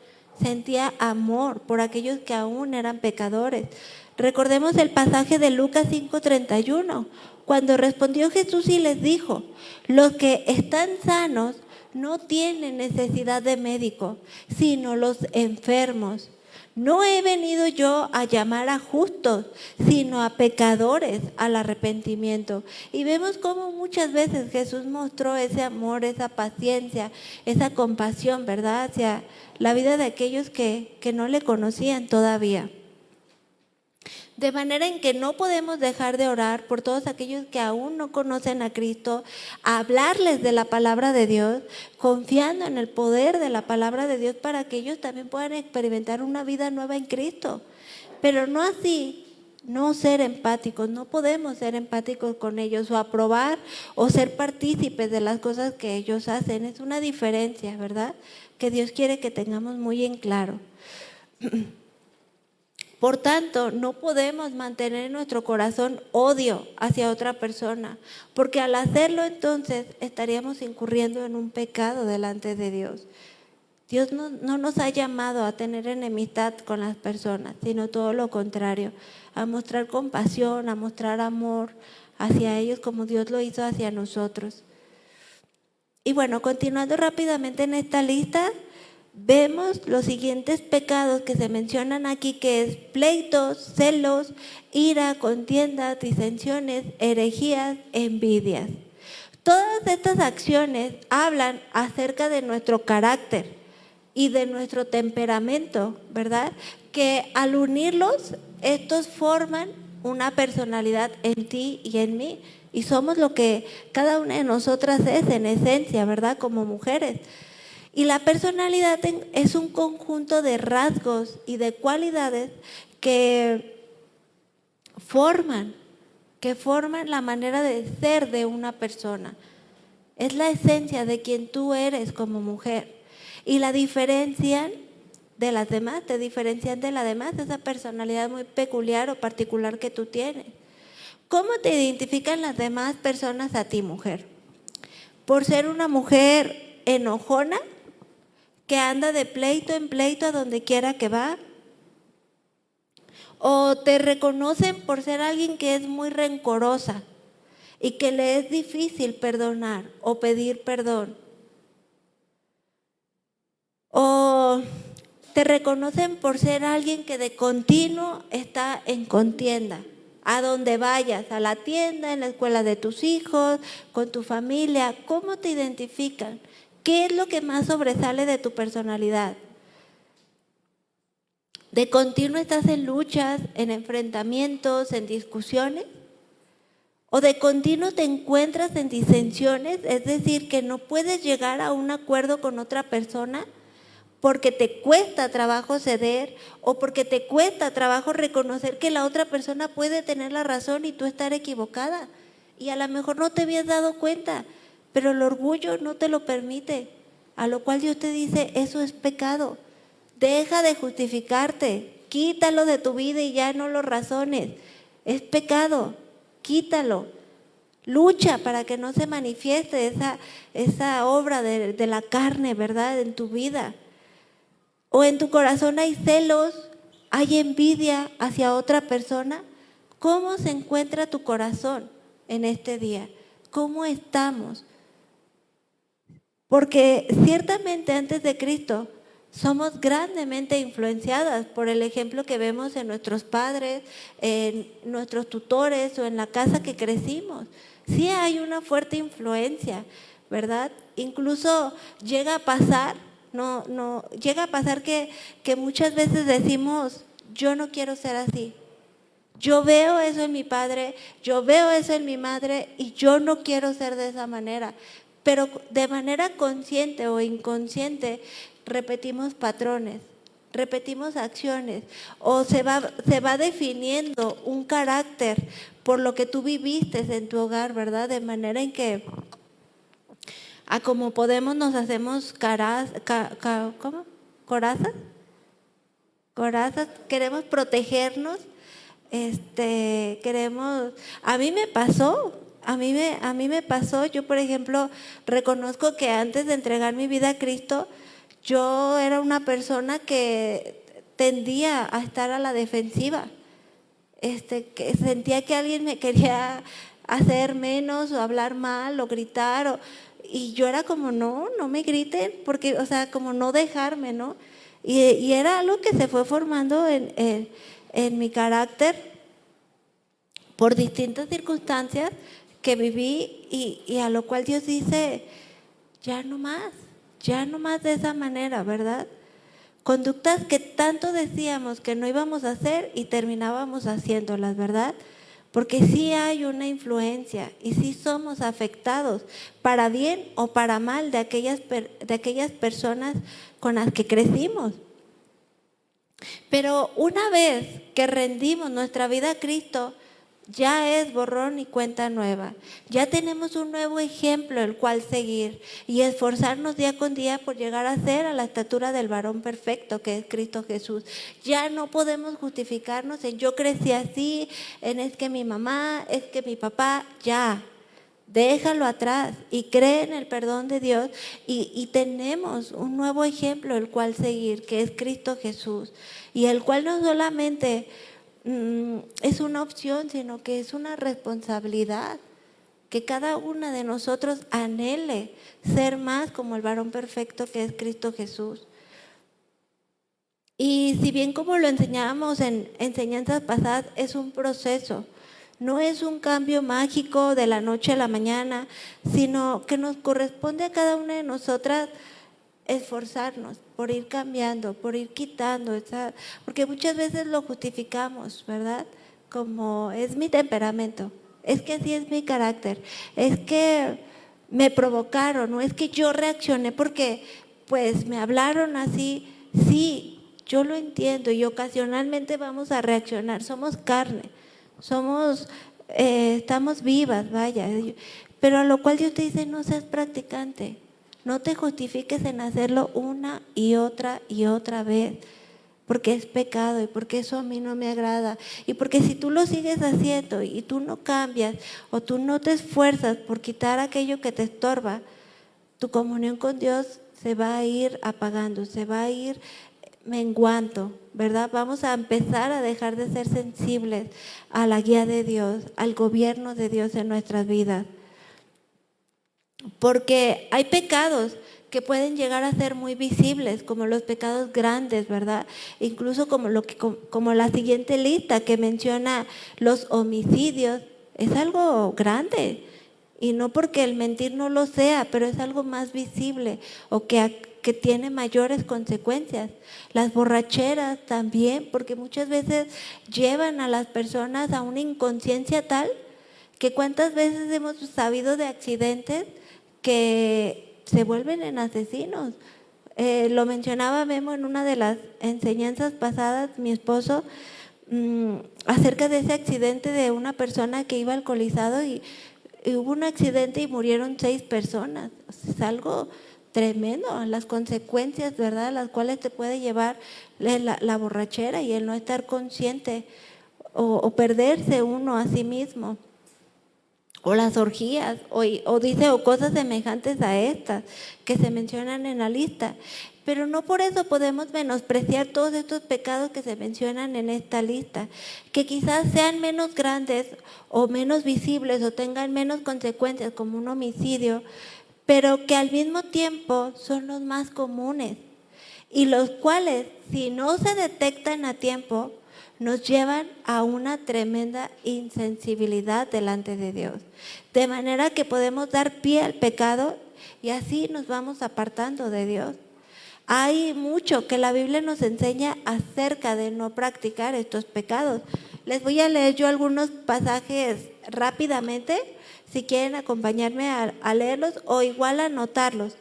sentía amor por aquellos que aún eran pecadores. Recordemos el pasaje de Lucas 5:31, cuando respondió Jesús y les dijo, los que están sanos no tienen necesidad de médico, sino los enfermos. No he venido yo a llamar a justos, sino a pecadores al arrepentimiento. Y vemos cómo muchas veces Jesús mostró ese amor, esa paciencia, esa compasión, ¿verdad? Hacia la vida de aquellos que no le conocían todavía. De manera en que no podemos dejar de orar por todos aquellos que aún no conocen a Cristo, a hablarles de la palabra de Dios, confiando en el poder de la palabra de Dios para que ellos también puedan experimentar una vida nueva en Cristo. Pero no así, no ser empáticos, no podemos ser empáticos con ellos o aprobar o ser partícipes de las cosas que ellos hacen. Es una diferencia, ¿verdad? Que Dios quiere que tengamos muy en claro. Por tanto, no podemos mantener en nuestro corazón odio hacia otra persona, porque al hacerlo entonces estaríamos incurriendo en un pecado delante de Dios. Dios no nos ha llamado a tener enemistad con las personas, sino todo lo contrario, a mostrar compasión, a mostrar amor hacia ellos como Dios lo hizo hacia nosotros. Y bueno, continuando rápidamente en esta lista, vemos los siguientes pecados que se mencionan aquí, que es pleitos, celos, ira, contiendas, disensiones, herejías, envidias. Todas estas acciones hablan acerca de nuestro carácter y de nuestro temperamento, ¿verdad? Que al unirlos, estos forman una personalidad en ti y en mí. Y somos lo que cada una de nosotras es en esencia, ¿verdad? Como mujeres. Y la personalidad es un conjunto de rasgos y de cualidades que forman la manera de ser de una persona. es la esencia de quien tú eres como mujer. Y la diferencian de las demás, te diferencian de las demás, esa personalidad muy peculiar o particular que tú tienes. ¿Cómo te identifican las demás personas a ti, mujer? ¿Por ser una mujer enojona, que anda de pleito en pleito a donde quiera que va? ¿O te reconocen por ser alguien que es muy rencorosa y que le es difícil perdonar o pedir perdón? ¿O te reconocen por ser alguien que de continuo está en contienda? A donde vayas, a la tienda, en la escuela de tus hijos, con tu familia, ¿cómo te identifican? ¿Qué es lo que más sobresale de tu personalidad? ¿De continuo estás en luchas, en enfrentamientos, en discusiones? ¿O de continuo te encuentras en disensiones? Es decir, que no puedes llegar a un acuerdo con otra persona porque te cuesta trabajo ceder o porque te cuesta trabajo reconocer que la otra persona puede tener la razón y tú estar equivocada. Y a lo mejor no te habías dado cuenta, pero el orgullo no te lo permite. A lo cual Dios te dice, eso es pecado. Deja de justificarte, quítalo de tu vida y ya no lo razones. Es pecado, quítalo. Lucha para que no se manifieste esa obra de la carne, ¿verdad?, en tu vida. O en tu corazón hay celos, hay envidia hacia otra persona. ¿Cómo se encuentra tu corazón en este día? ¿Cómo estamos? Porque ciertamente antes de Cristo somos grandemente influenciadas por el ejemplo que vemos en nuestros padres, en nuestros tutores o en la casa que crecimos. Sí hay una fuerte influencia, ¿verdad? Incluso llega a pasar, llega a pasar que muchas veces decimos, yo no quiero ser así. Yo veo eso en mi padre, yo veo eso en mi madre y yo no quiero ser de esa manera. Pero de manera consciente o inconsciente repetimos patrones, repetimos acciones o se va definiendo un carácter por lo que tú viviste en tu hogar, ¿verdad? De manera en que a como podemos nos hacemos ¿cómo? ¿Corazas? Corazas, queremos protegernos, queremos, a mí me pasó, yo por ejemplo reconozco que antes de entregar mi vida a Cristo, yo era una persona que tendía a estar a la defensiva, que sentía que alguien me quería hacer menos o hablar mal o gritar, y yo era como, no me griten, porque, o sea, como no dejarme, ¿no? Y era algo que se fue formando en mi carácter por distintas circunstancias que viví y a lo cual Dios dice, ya no más de esa manera, ¿verdad? Conductas que tanto decíamos que no íbamos a hacer y terminábamos haciéndolas, ¿verdad? Porque sí hay una influencia y sí somos afectados para bien o para mal de aquellas personas con las que crecimos. Pero una vez que rendimos nuestra vida a Cristo, ya es borrón y cuenta nueva. Ya tenemos un nuevo ejemplo el cual seguir y esforzarnos día con día por llegar a ser a la estatura del varón perfecto que es Cristo Jesús. Ya no podemos justificarnos en yo crecí así, en es que mi mamá, es que mi papá, ya. Déjalo atrás y cree en el perdón de Dios y tenemos un nuevo ejemplo el cual seguir, que es Cristo Jesús, y el cual no solamente es una opción, sino que es una responsabilidad, que cada una de nosotros anhele ser más como el varón perfecto que es Cristo Jesús. Y si bien como lo enseñábamos en enseñanzas pasadas, es un proceso. No es un cambio mágico de la noche a la mañana, sino que nos corresponde a cada una de nosotras esforzarnos por ir cambiando, por ir quitando, porque muchas veces lo justificamos, ¿verdad? Como es mi temperamento, es que así es mi carácter, es que me provocaron, no es que yo reaccioné porque pues me hablaron así. Sí, yo lo entiendo y ocasionalmente vamos a reaccionar, somos carne. Estamos vivas, vaya, Pero a lo cual Dios te dice, no seas practicante, no te justifiques en hacerlo una y otra vez, porque es pecado y porque eso a mí no me agrada. Y porque si tú lo sigues haciendo y tú no cambias o tú no te esfuerzas por quitar aquello que te estorba, tu comunión con Dios se va a ir apagando, se va a ir menguando, ¿verdad? Vamos a empezar a dejar de ser sensibles a la guía de Dios, al gobierno de Dios en nuestras vidas. Porque hay pecados que pueden llegar a ser muy visibles, como los pecados grandes, ¿verdad? Incluso como la siguiente lista que menciona los homicidios, es algo grande. Y no porque el mentir no lo sea, pero es algo más visible o que tiene mayores consecuencias. Las borracheras también, porque muchas veces llevan a las personas a una inconsciencia tal que cuántas veces hemos sabido de accidentes que se vuelven en asesinos. Lo mencionaba Memo en una de las enseñanzas pasadas, mi esposo, acerca de ese accidente de una persona que iba alcoholizado y hubo un accidente y murieron 6 personas. Es algo tremendo, las consecuencias, ¿verdad?, las cuales te puede llevar la borrachera y el no estar consciente o perderse uno a sí mismo. O las orgías, o cosas semejantes a estas que se mencionan en la lista. Pero no por eso podemos menospreciar todos estos pecados que se mencionan en esta lista, que quizás sean menos grandes o menos visibles o tengan menos consecuencias, como un homicidio, pero que al mismo tiempo son los más comunes y los cuales, si no se detectan a tiempo, nos llevan a una tremenda insensibilidad delante de Dios. De manera que podemos dar pie al pecado y así nos vamos apartando de Dios. Hay mucho que la Biblia nos enseña acerca de no practicar estos pecados. Les voy a leer yo algunos pasajes rápidamente, si quieren acompañarme a leerlos o igual anotarlos,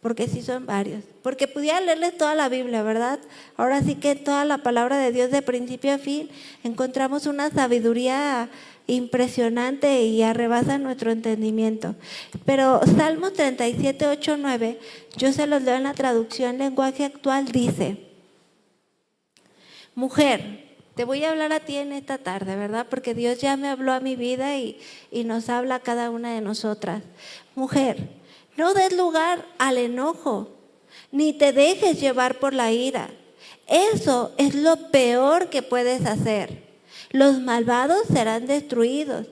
porque sí son varios. Porque pudiera leerles toda la Biblia, ¿verdad? Ahora sí que toda la palabra de Dios de principio a fin encontramos una sabiduría impresionante y arrebasa nuestro entendimiento. Pero Salmos 37, 8, 9, yo se los leo en la traducción lenguaje actual, dice: mujer, te voy a hablar a ti en esta tarde, ¿verdad? Porque Dios ya me habló a mi vida y nos habla a cada una de nosotras. Mujer, no des lugar al enojo, ni te dejes llevar por la ira. Eso es lo peor que puedes hacer. Los malvados serán destruidos,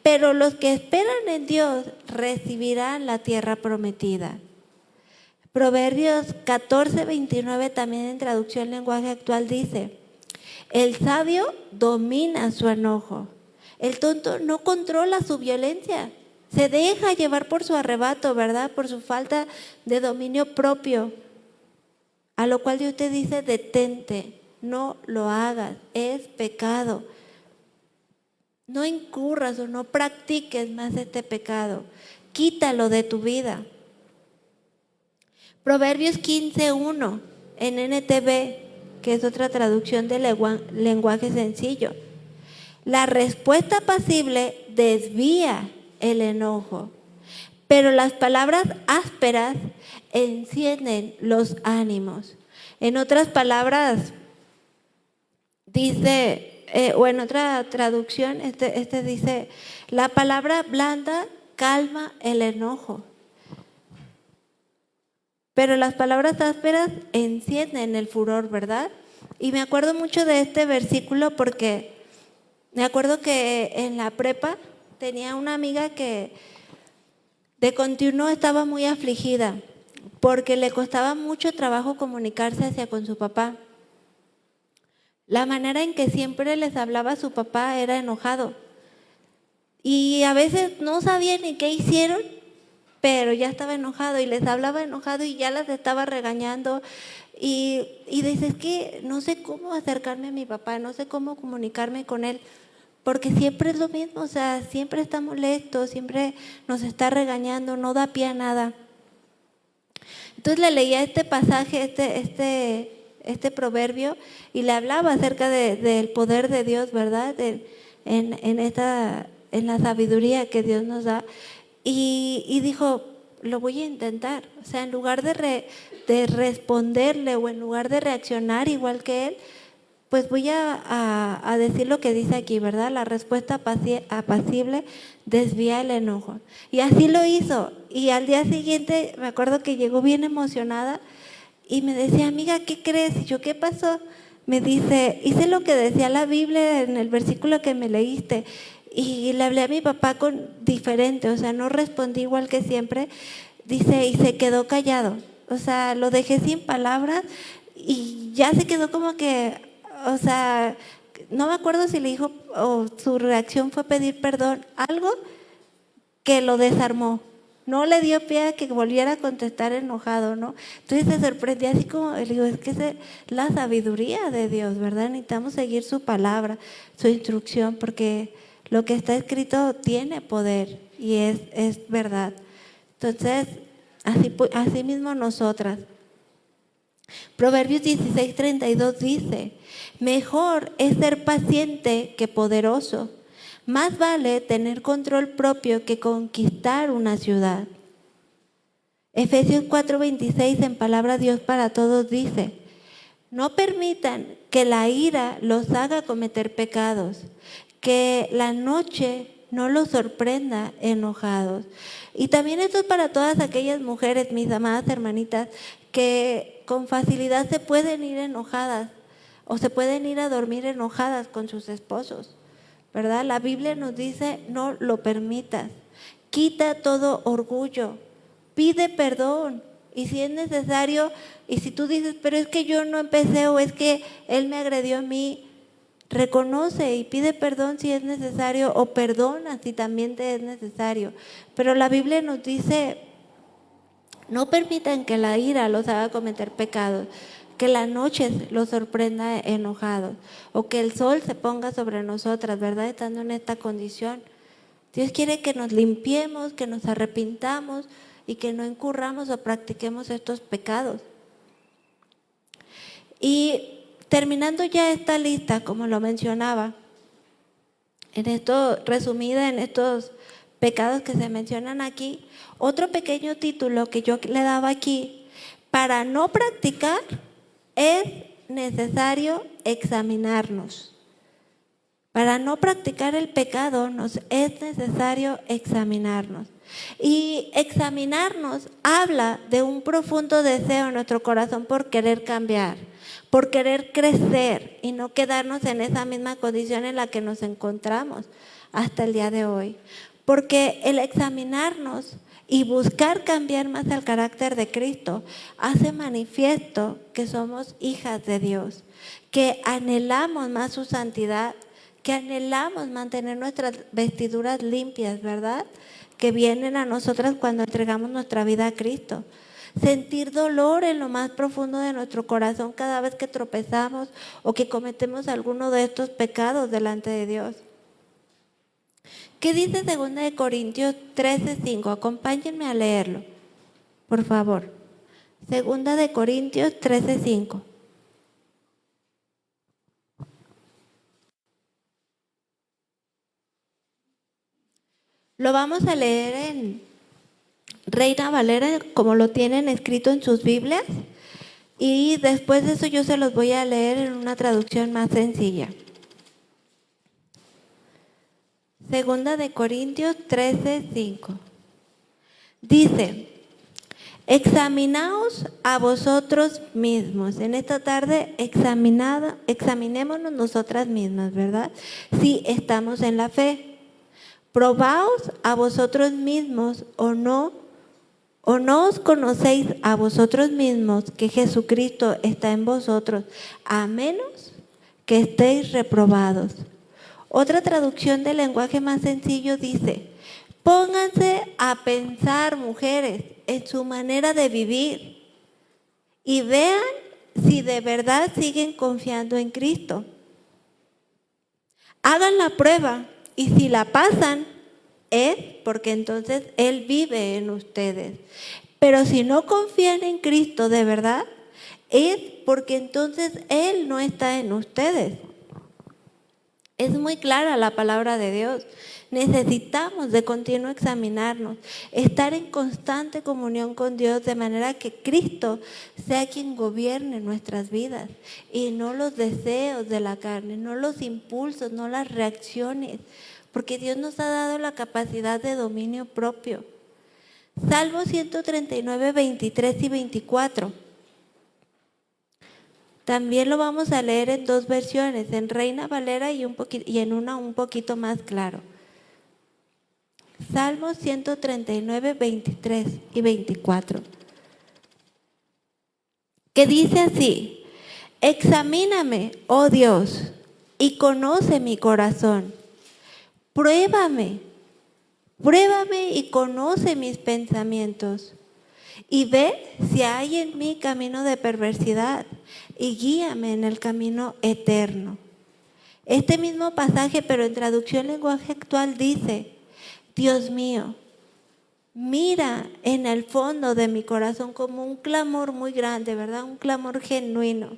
pero los que esperan en Dios recibirán la tierra prometida. Proverbios 14, 29, también en traducción lenguaje actual, dice: el sabio domina su enojo, el tonto no controla su violencia. Se deja llevar por su arrebato, ¿verdad? Por su falta de dominio propio. A lo cual Dios te dice: detente, no lo hagas, es pecado. No incurras o no practiques más este pecado. Quítalo de tu vida. Proverbios 15:1 en NTV, que es otra traducción de lenguaje sencillo. La respuesta pasible desvía el enojo, pero las palabras ásperas encienden los ánimos. En otras palabras, dice, o en otra traducción, este dice: la palabra blanda calma el enojo, pero las palabras ásperas encienden el furor, ¿verdad? Y me acuerdo mucho de este versículo porque me acuerdo que en la prepa tenía una amiga que de continuo estaba muy afligida porque le costaba mucho trabajo comunicarse hacia con su papá. La manera en que siempre les hablaba a su papá era enojado. Y a veces no sabía ni qué hicieron, pero ya estaba enojado y les hablaba enojado y ya las estaba regañando. Y dices que no sé cómo acercarme a mi papá, no sé cómo comunicarme con él, porque siempre es lo mismo, o sea, siempre está molesto, siempre nos está regañando, no da pie a nada. Entonces le leía este pasaje, este proverbio, y le hablaba acerca del poder de Dios, ¿verdad? En la sabiduría que Dios nos da. y dijo, lo voy a intentar. O sea, en lugar de responderle o en lugar de reaccionar igual que él, pues voy a decir lo que dice aquí, ¿verdad? La respuesta apacible desvía el enojo. Y así lo hizo. Y al día siguiente me acuerdo que llegó bien emocionada y me decía, amiga, ¿qué crees? Y yo, ¿qué pasó? Me dice, hice lo que decía la Biblia en el versículo que me leíste. Y le hablé a mi papá diferente, o sea, no respondí igual que siempre. Dice, y se quedó callado. O sea, lo dejé sin palabras y ya se quedó como que, o sea, no me acuerdo si le dijo o su reacción fue pedir perdón, algo que lo desarmó. No le dio pie a que volviera a contestar enojado, ¿no? Entonces se sorprendía así como, le digo, es que es la sabiduría de Dios, ¿verdad? Necesitamos seguir su palabra, su instrucción, porque lo que está escrito tiene poder y es verdad. Entonces, así mismo nosotras. Proverbios 16:32 dice, mejor es ser paciente que poderoso. Más vale tener control propio que conquistar una ciudad. Efesios 4:26 en Palabra Dios para Todos dice, no permitan que la ira los haga cometer pecados, que la noche no los sorprenda enojados. Y también esto es para todas aquellas mujeres, mis amadas hermanitas, que con facilidad se pueden ir enojadas o se pueden ir a dormir enojadas con sus esposos, ¿verdad? La Biblia nos dice, no lo permitas, quita todo orgullo, pide perdón y si es necesario, y si tú dices, pero es que yo no empecé o es que él me agredió a mí, reconoce y pide perdón si es necesario o perdona si también te es necesario. Pero la Biblia nos dice, no permitan que la ira los haga cometer pecados, que la noche los sorprenda enojados o que el sol se ponga sobre nosotras, ¿verdad? Estando en esta condición. Dios quiere que nos limpiemos, que nos arrepintamos y que no incurramos o practiquemos estos pecados. Y terminando ya esta lista, como lo mencionaba, en esto resumida en estos pecados que se mencionan aquí, otro pequeño título que yo le daba aquí, para no practicar es necesario examinarnos. Para no practicar el pecado es necesario examinarnos. Y examinarnos habla de un profundo deseo en nuestro corazón por querer cambiar, por querer crecer y no quedarnos en esa misma condición en la que nos encontramos hasta el día de hoy. Porque el examinarnos y buscar cambiar más el carácter de Cristo hace manifiesto que somos hijas de Dios, que anhelamos más su santidad, que anhelamos mantener nuestras vestiduras limpias, ¿verdad? Que vienen a nosotras cuando entregamos nuestra vida a Cristo. Sentir dolor en lo más profundo de nuestro corazón cada vez que tropezamos o que cometemos alguno de estos pecados delante de Dios. ¿Qué dice 2 Corintios 13:5? Acompáñenme a leerlo, por favor. 2 Corintios 13:5. Lo vamos a leer en Reina Valera, como lo tienen escrito en sus Biblias, y después de eso yo se los voy a leer en una traducción más sencilla. 2 Corintios 13:5. Dice, examinaos a vosotros mismos. En esta tarde examinémonos nosotras mismas, ¿verdad? Si estamos en la fe. Probaos a vosotros mismos o no os conocéis a vosotros mismos que Jesucristo está en vosotros, a menos que estéis reprobados. Otra traducción del lenguaje más sencillo dice, pónganse a pensar, mujeres, en su manera de vivir y vean si de verdad siguen confiando en Cristo. Hagan la prueba y si la pasan, es porque entonces Él vive en ustedes. Pero si no confían en Cristo de verdad, es porque entonces Él no está en ustedes. Es muy clara la palabra de Dios. Necesitamos de continuo examinarnos, estar en constante comunión con Dios de manera que Cristo sea quien gobierne nuestras vidas y no los deseos de la carne, no los impulsos, no las reacciones, porque Dios nos ha dado la capacidad de dominio propio. Salmo 139, 23 y 24. También lo vamos a leer en dos versiones, en Reina Valera y en una un poquito más claro. Salmo 139, 23 y 24. Que dice así: examíname, oh Dios, y conoce mi corazón. Pruébame y conoce mis pensamientos. Y ve si hay en mí camino de perversidad y guíame en el camino eterno. Este mismo pasaje, pero en traducción lenguaje actual, dice: Dios mío, mira en el fondo de mi corazón como un clamor muy grande, ¿verdad? Un clamor genuino.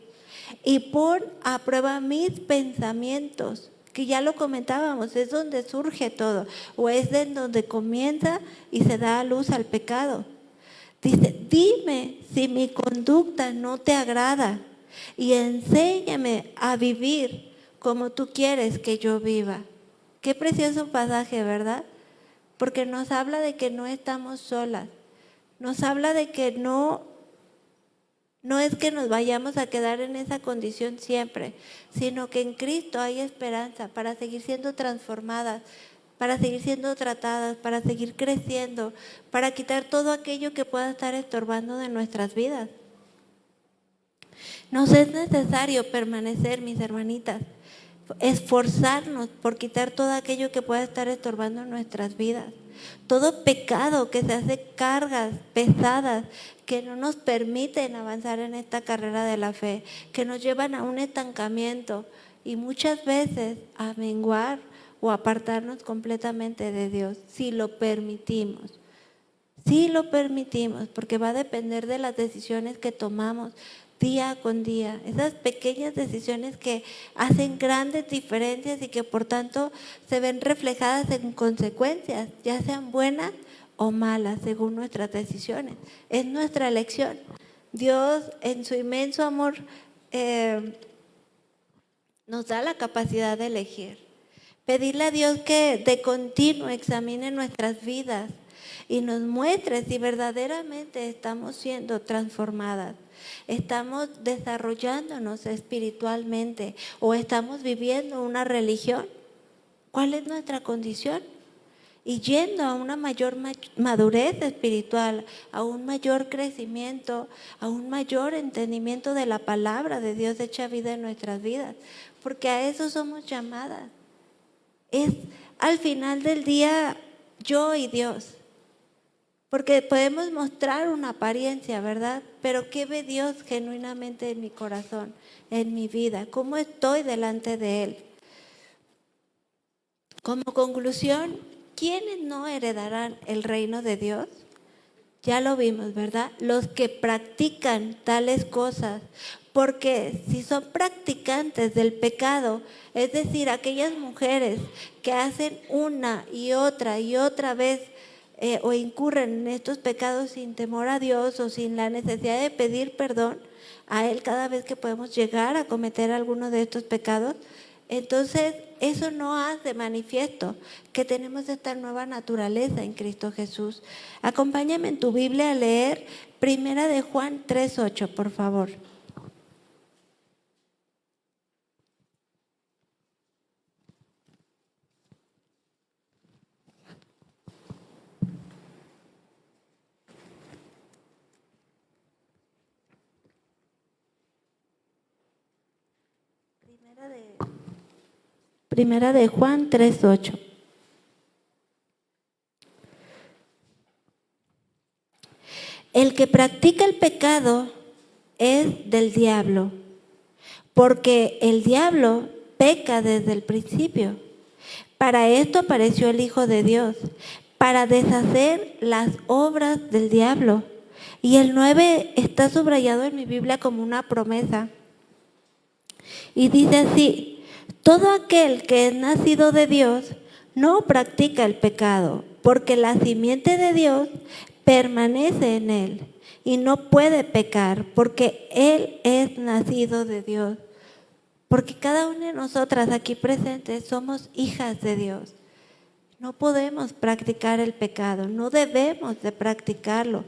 Y pon a prueba mis pensamientos, que ya lo comentábamos, es donde surge todo, o es de donde comienza y se da a luz al pecado. Dice: dime si mi conducta no te agrada y enséñame a vivir como tú quieres que yo viva. Qué precioso pasaje, ¿verdad? Porque nos habla de que no estamos solas, nos habla de que no es que nos vayamos a quedar en esa condición siempre, sino que en Cristo hay esperanza para seguir siendo transformadas, para seguir siendo tratadas, para seguir creciendo, para quitar todo aquello que pueda estar estorbando de nuestras vidas. Nos es necesario permanecer, mis hermanitas, esforzarnos por quitar todo aquello que pueda estar estorbando en nuestras vidas. Todo pecado que se hace cargas pesadas que no nos permiten avanzar en esta carrera de la fe, que nos llevan a un estancamiento y muchas veces a menguar o apartarnos completamente de Dios, si lo permitimos. Si lo permitimos, porque va a depender de las decisiones que tomamos día con día, esas pequeñas decisiones que hacen grandes diferencias y que por tanto se ven reflejadas en consecuencias, ya sean buenas o malas según nuestras decisiones. Es nuestra elección. Dios en su inmenso amor nos da la capacidad de elegir. Pedirle a Dios que de continuo examine nuestras vidas y nos muestre si verdaderamente estamos siendo transformadas, estamos desarrollándonos espiritualmente o estamos viviendo una religión. ¿Cuál es nuestra condición? Y yendo a una mayor madurez espiritual, a un mayor crecimiento, a un mayor entendimiento de la palabra de Dios hecha vida en nuestras vidas, porque a eso somos llamadas. Es al final del día yo y Dios. Porque podemos mostrar una apariencia, ¿verdad? Pero ¿qué ve Dios genuinamente en mi corazón, en mi vida? ¿Cómo estoy delante de Él? Como conclusión, ¿quiénes no heredarán el reino de Dios? Ya lo vimos, ¿verdad? Los que practican tales cosas. Porque si son practicantes del pecado, es decir, aquellas mujeres que hacen una y otra vez o incurren en estos pecados sin temor a Dios o sin la necesidad de pedir perdón a Él cada vez que podemos llegar a cometer alguno de estos pecados, entonces eso no hace manifiesto que tenemos esta nueva naturaleza en Cristo Jesús. Acompáñame en tu Biblia a leer 1 de Juan 3:8, por favor. Primera de Juan 3:8. El que practica el pecado es del diablo, porque el diablo peca desde el principio. Para esto apareció el Hijo de Dios, para deshacer las obras del diablo. Y el 9 está subrayado en mi Biblia como una promesa. Y dice así: Todo aquel que es nacido de Dios no practica el pecado, porque la simiente de Dios permanece en él y no puede pecar, porque él es nacido de Dios. Porque cada una de nosotras aquí presentes somos hijas de Dios. No podemos practicar el pecado, no debemos de practicarlo.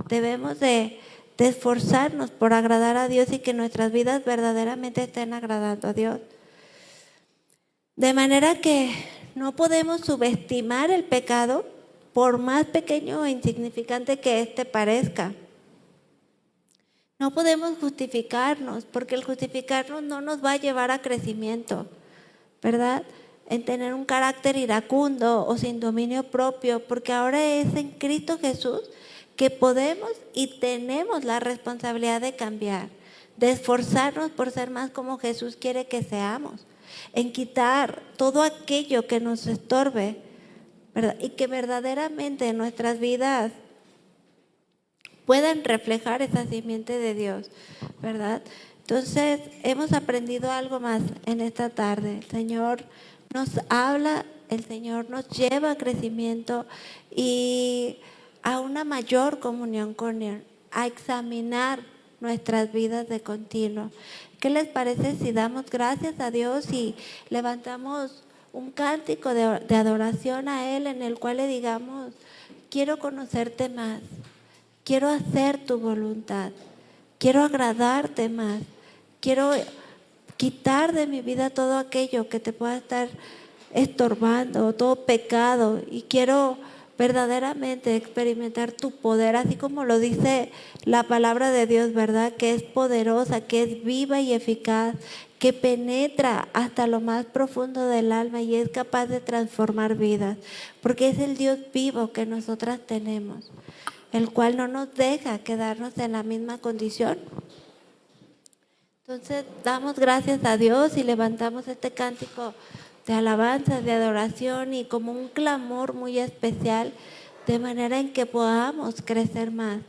Debemos de esforzarnos por agradar a Dios y que nuestras vidas verdaderamente estén agradando a Dios. De manera que no podemos subestimar el pecado, por más pequeño e insignificante que éste parezca. No podemos justificarnos, porque el justificarnos no nos va a llevar a crecimiento, ¿verdad? En tener un carácter iracundo o sin dominio propio, porque ahora es en Cristo Jesús que podemos y tenemos la responsabilidad de cambiar, de esforzarnos por ser más como Jesús quiere que seamos, en quitar todo aquello que nos estorbe, ¿verdad? Y que verdaderamente en nuestras vidas puedan reflejar esa simiente de Dios, ¿verdad? Entonces, hemos aprendido algo más en esta tarde. El Señor nos habla, el Señor nos lleva a crecimiento y a una mayor comunión con Él, a examinar nuestras vidas de continuo. ¿Qué les parece si damos gracias a Dios y levantamos un cántico de adoración a Él en el cual le digamos, quiero conocerte más, quiero hacer tu voluntad, quiero agradarte más, quiero quitar de mi vida todo aquello que te pueda estar estorbando, todo pecado, y quiero verdaderamente experimentar tu poder, así como lo dice la palabra de Dios, ¿verdad? Que es poderosa, que es viva y eficaz, que penetra hasta lo más profundo del alma y es capaz de transformar vidas, porque es el Dios vivo que nosotras tenemos, el cual no nos deja quedarnos en la misma condición. Entonces damos gracias a Dios y levantamos este cántico de alabanza, de adoración y como un clamor muy especial, de manera en que podamos crecer más,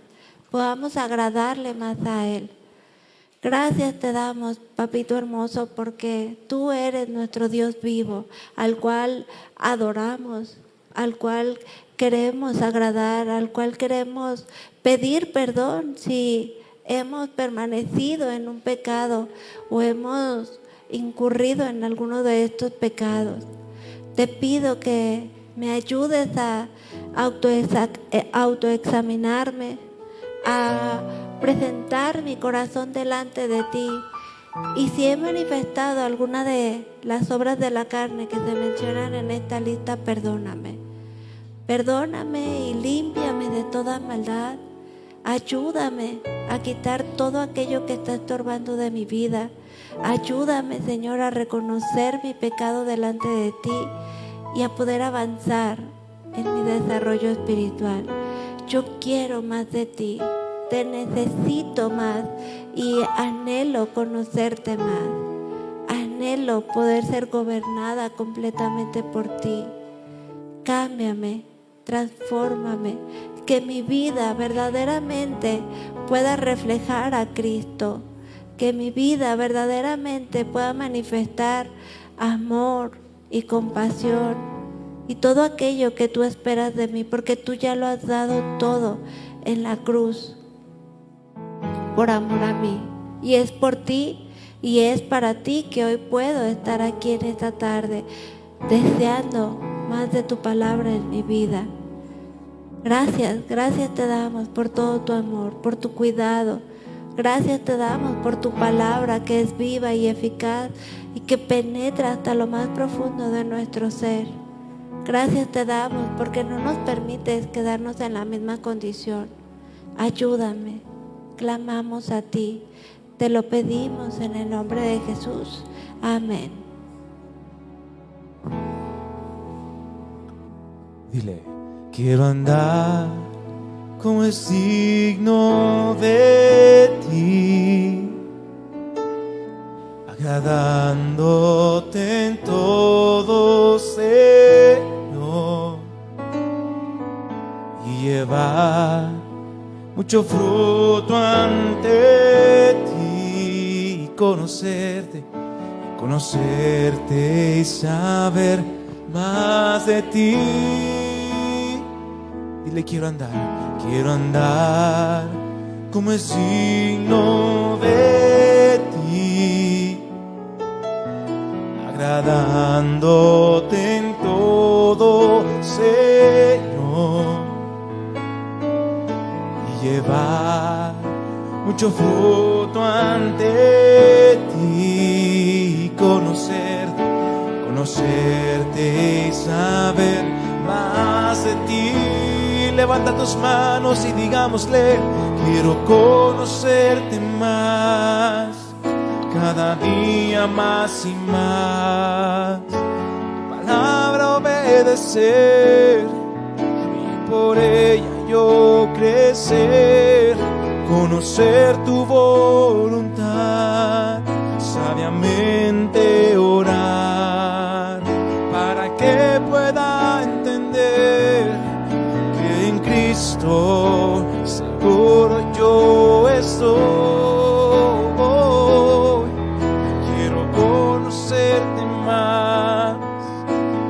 podamos agradarle más a Él. Gracias te damos, Papito hermoso, porque tú eres nuestro Dios vivo, al cual adoramos, al cual queremos agradar, al cual queremos pedir perdón si hemos permanecido en un pecado o hemos incurrido en alguno de estos pecados. Te pido que me ayudes a autoexaminarme, a presentar mi corazón delante de ti. Y si he manifestado alguna de las obras de la carne que se mencionan en esta lista, perdóname. Perdóname y límpiame de toda maldad. Ayúdame a quitar todo aquello que está estorbando de mi vida. Ayúdame, Señor, a reconocer mi pecado delante de ti y a poder avanzar en mi desarrollo espiritual. Yo quiero más de ti, te necesito más y anhelo conocerte más. Anhelo poder ser gobernada completamente por ti. Cámbiame, transfórmame, que mi vida verdaderamente pueda reflejar a Cristo, que mi vida verdaderamente pueda manifestar amor y compasión y todo aquello que tú esperas de mí, porque tú ya lo has dado todo en la cruz por amor a mí, y es por ti y es para ti que hoy puedo estar aquí en esta tarde deseando más de tu palabra en mi vida. Gracias te damos por todo tu amor, por tu cuidado. Gracias te damos por tu palabra que es viva y eficaz y que penetra hasta lo más profundo de nuestro ser. Gracias te damos porque no nos permites quedarnos en la misma condición. Ayúdame, clamamos a ti, te lo pedimos en el nombre de Jesús. Amén. Dile, quiero andar como es digno de ti, agradándote en todo, Señor, y llevar mucho fruto ante ti y conocerte conocerte y saber más de ti. Dile, quiero andar como es digno de ti, agradándote en todo, Señor, y llevar mucho fruto ante ti, conocerte y saber más de ti. Levanta tus manos y digámosle, quiero conocerte más, cada día más y más, tu palabra obedecer y por ella yo crecer, conocer tu voluntad, sabiamente orar, para que pueda entender que en Cristo seguro yo estoy. Quiero conocerte más,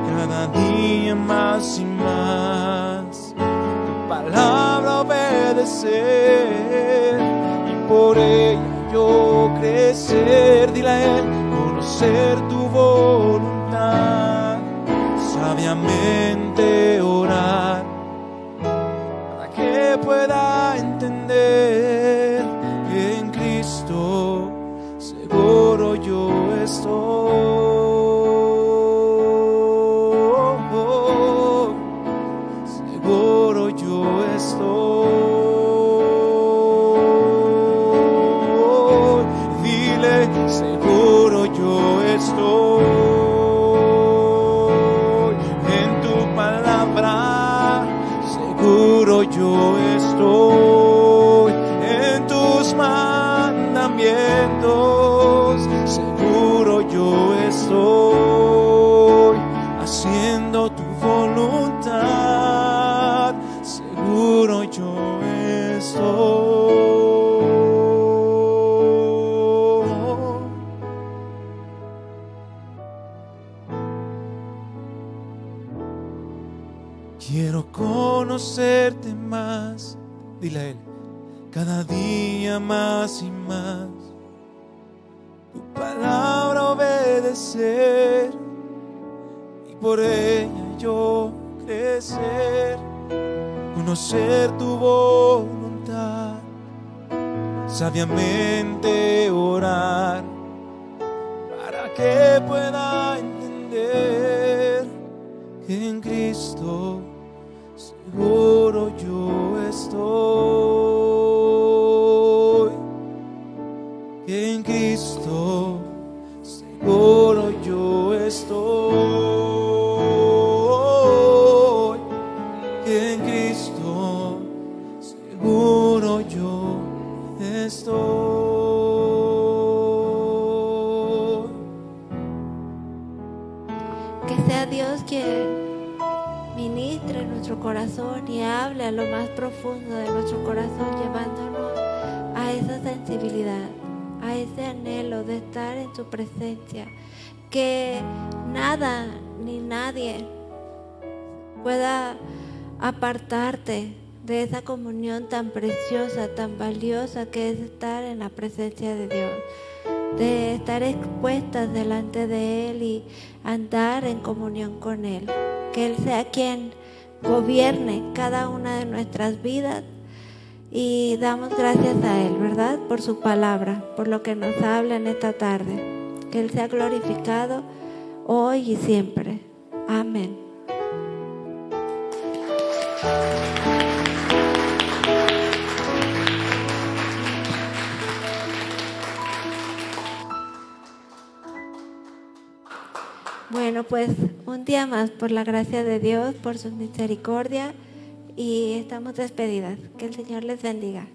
cada día más y más, tu palabra obedecer y por ella yo crecer. Dile a Él, conocer tu voluntad, sabiamente orar, para que pueda entender que en Cristo seguro yo estoy. Seguro yo estoy. Dile, seguro yo estoy en tu palabra, seguro yo estoy en tus mandamientos, seguro yo estoy haciendo tu voluntad, seguro yo estoy. Quiero conocerte más, dile a Él, cada día más y más, tu palabra obedecer y por ella yo crecer, conocer tu voluntad, sabiamente orar, para que pueda entender que en Cristo seguro yo estoy, que en Cristo seguro yo estoy, que en Cristo seguro yo estoy. Que sea Dios quien ministre en nuestro corazón y hable a lo más profundo de nuestro corazón, llevándonos a esa sensibilidad, a ese anhelo de estar en su presencia. Que nada ni nadie pueda apartarte de esa comunión tan preciosa, tan valiosa que es estar en la presencia de Dios, de estar expuestas delante de Él y andar en comunión con Él. Que Él sea quien gobierne cada una de nuestras vidas y damos gracias a Él, ¿verdad? Por su palabra, por lo que nos habla en esta tarde. Que Él sea glorificado hoy y siempre. Amén. Bueno, pues un día más, por la gracia de Dios, por su misericordia, y estamos despedidas. Que el Señor les bendiga.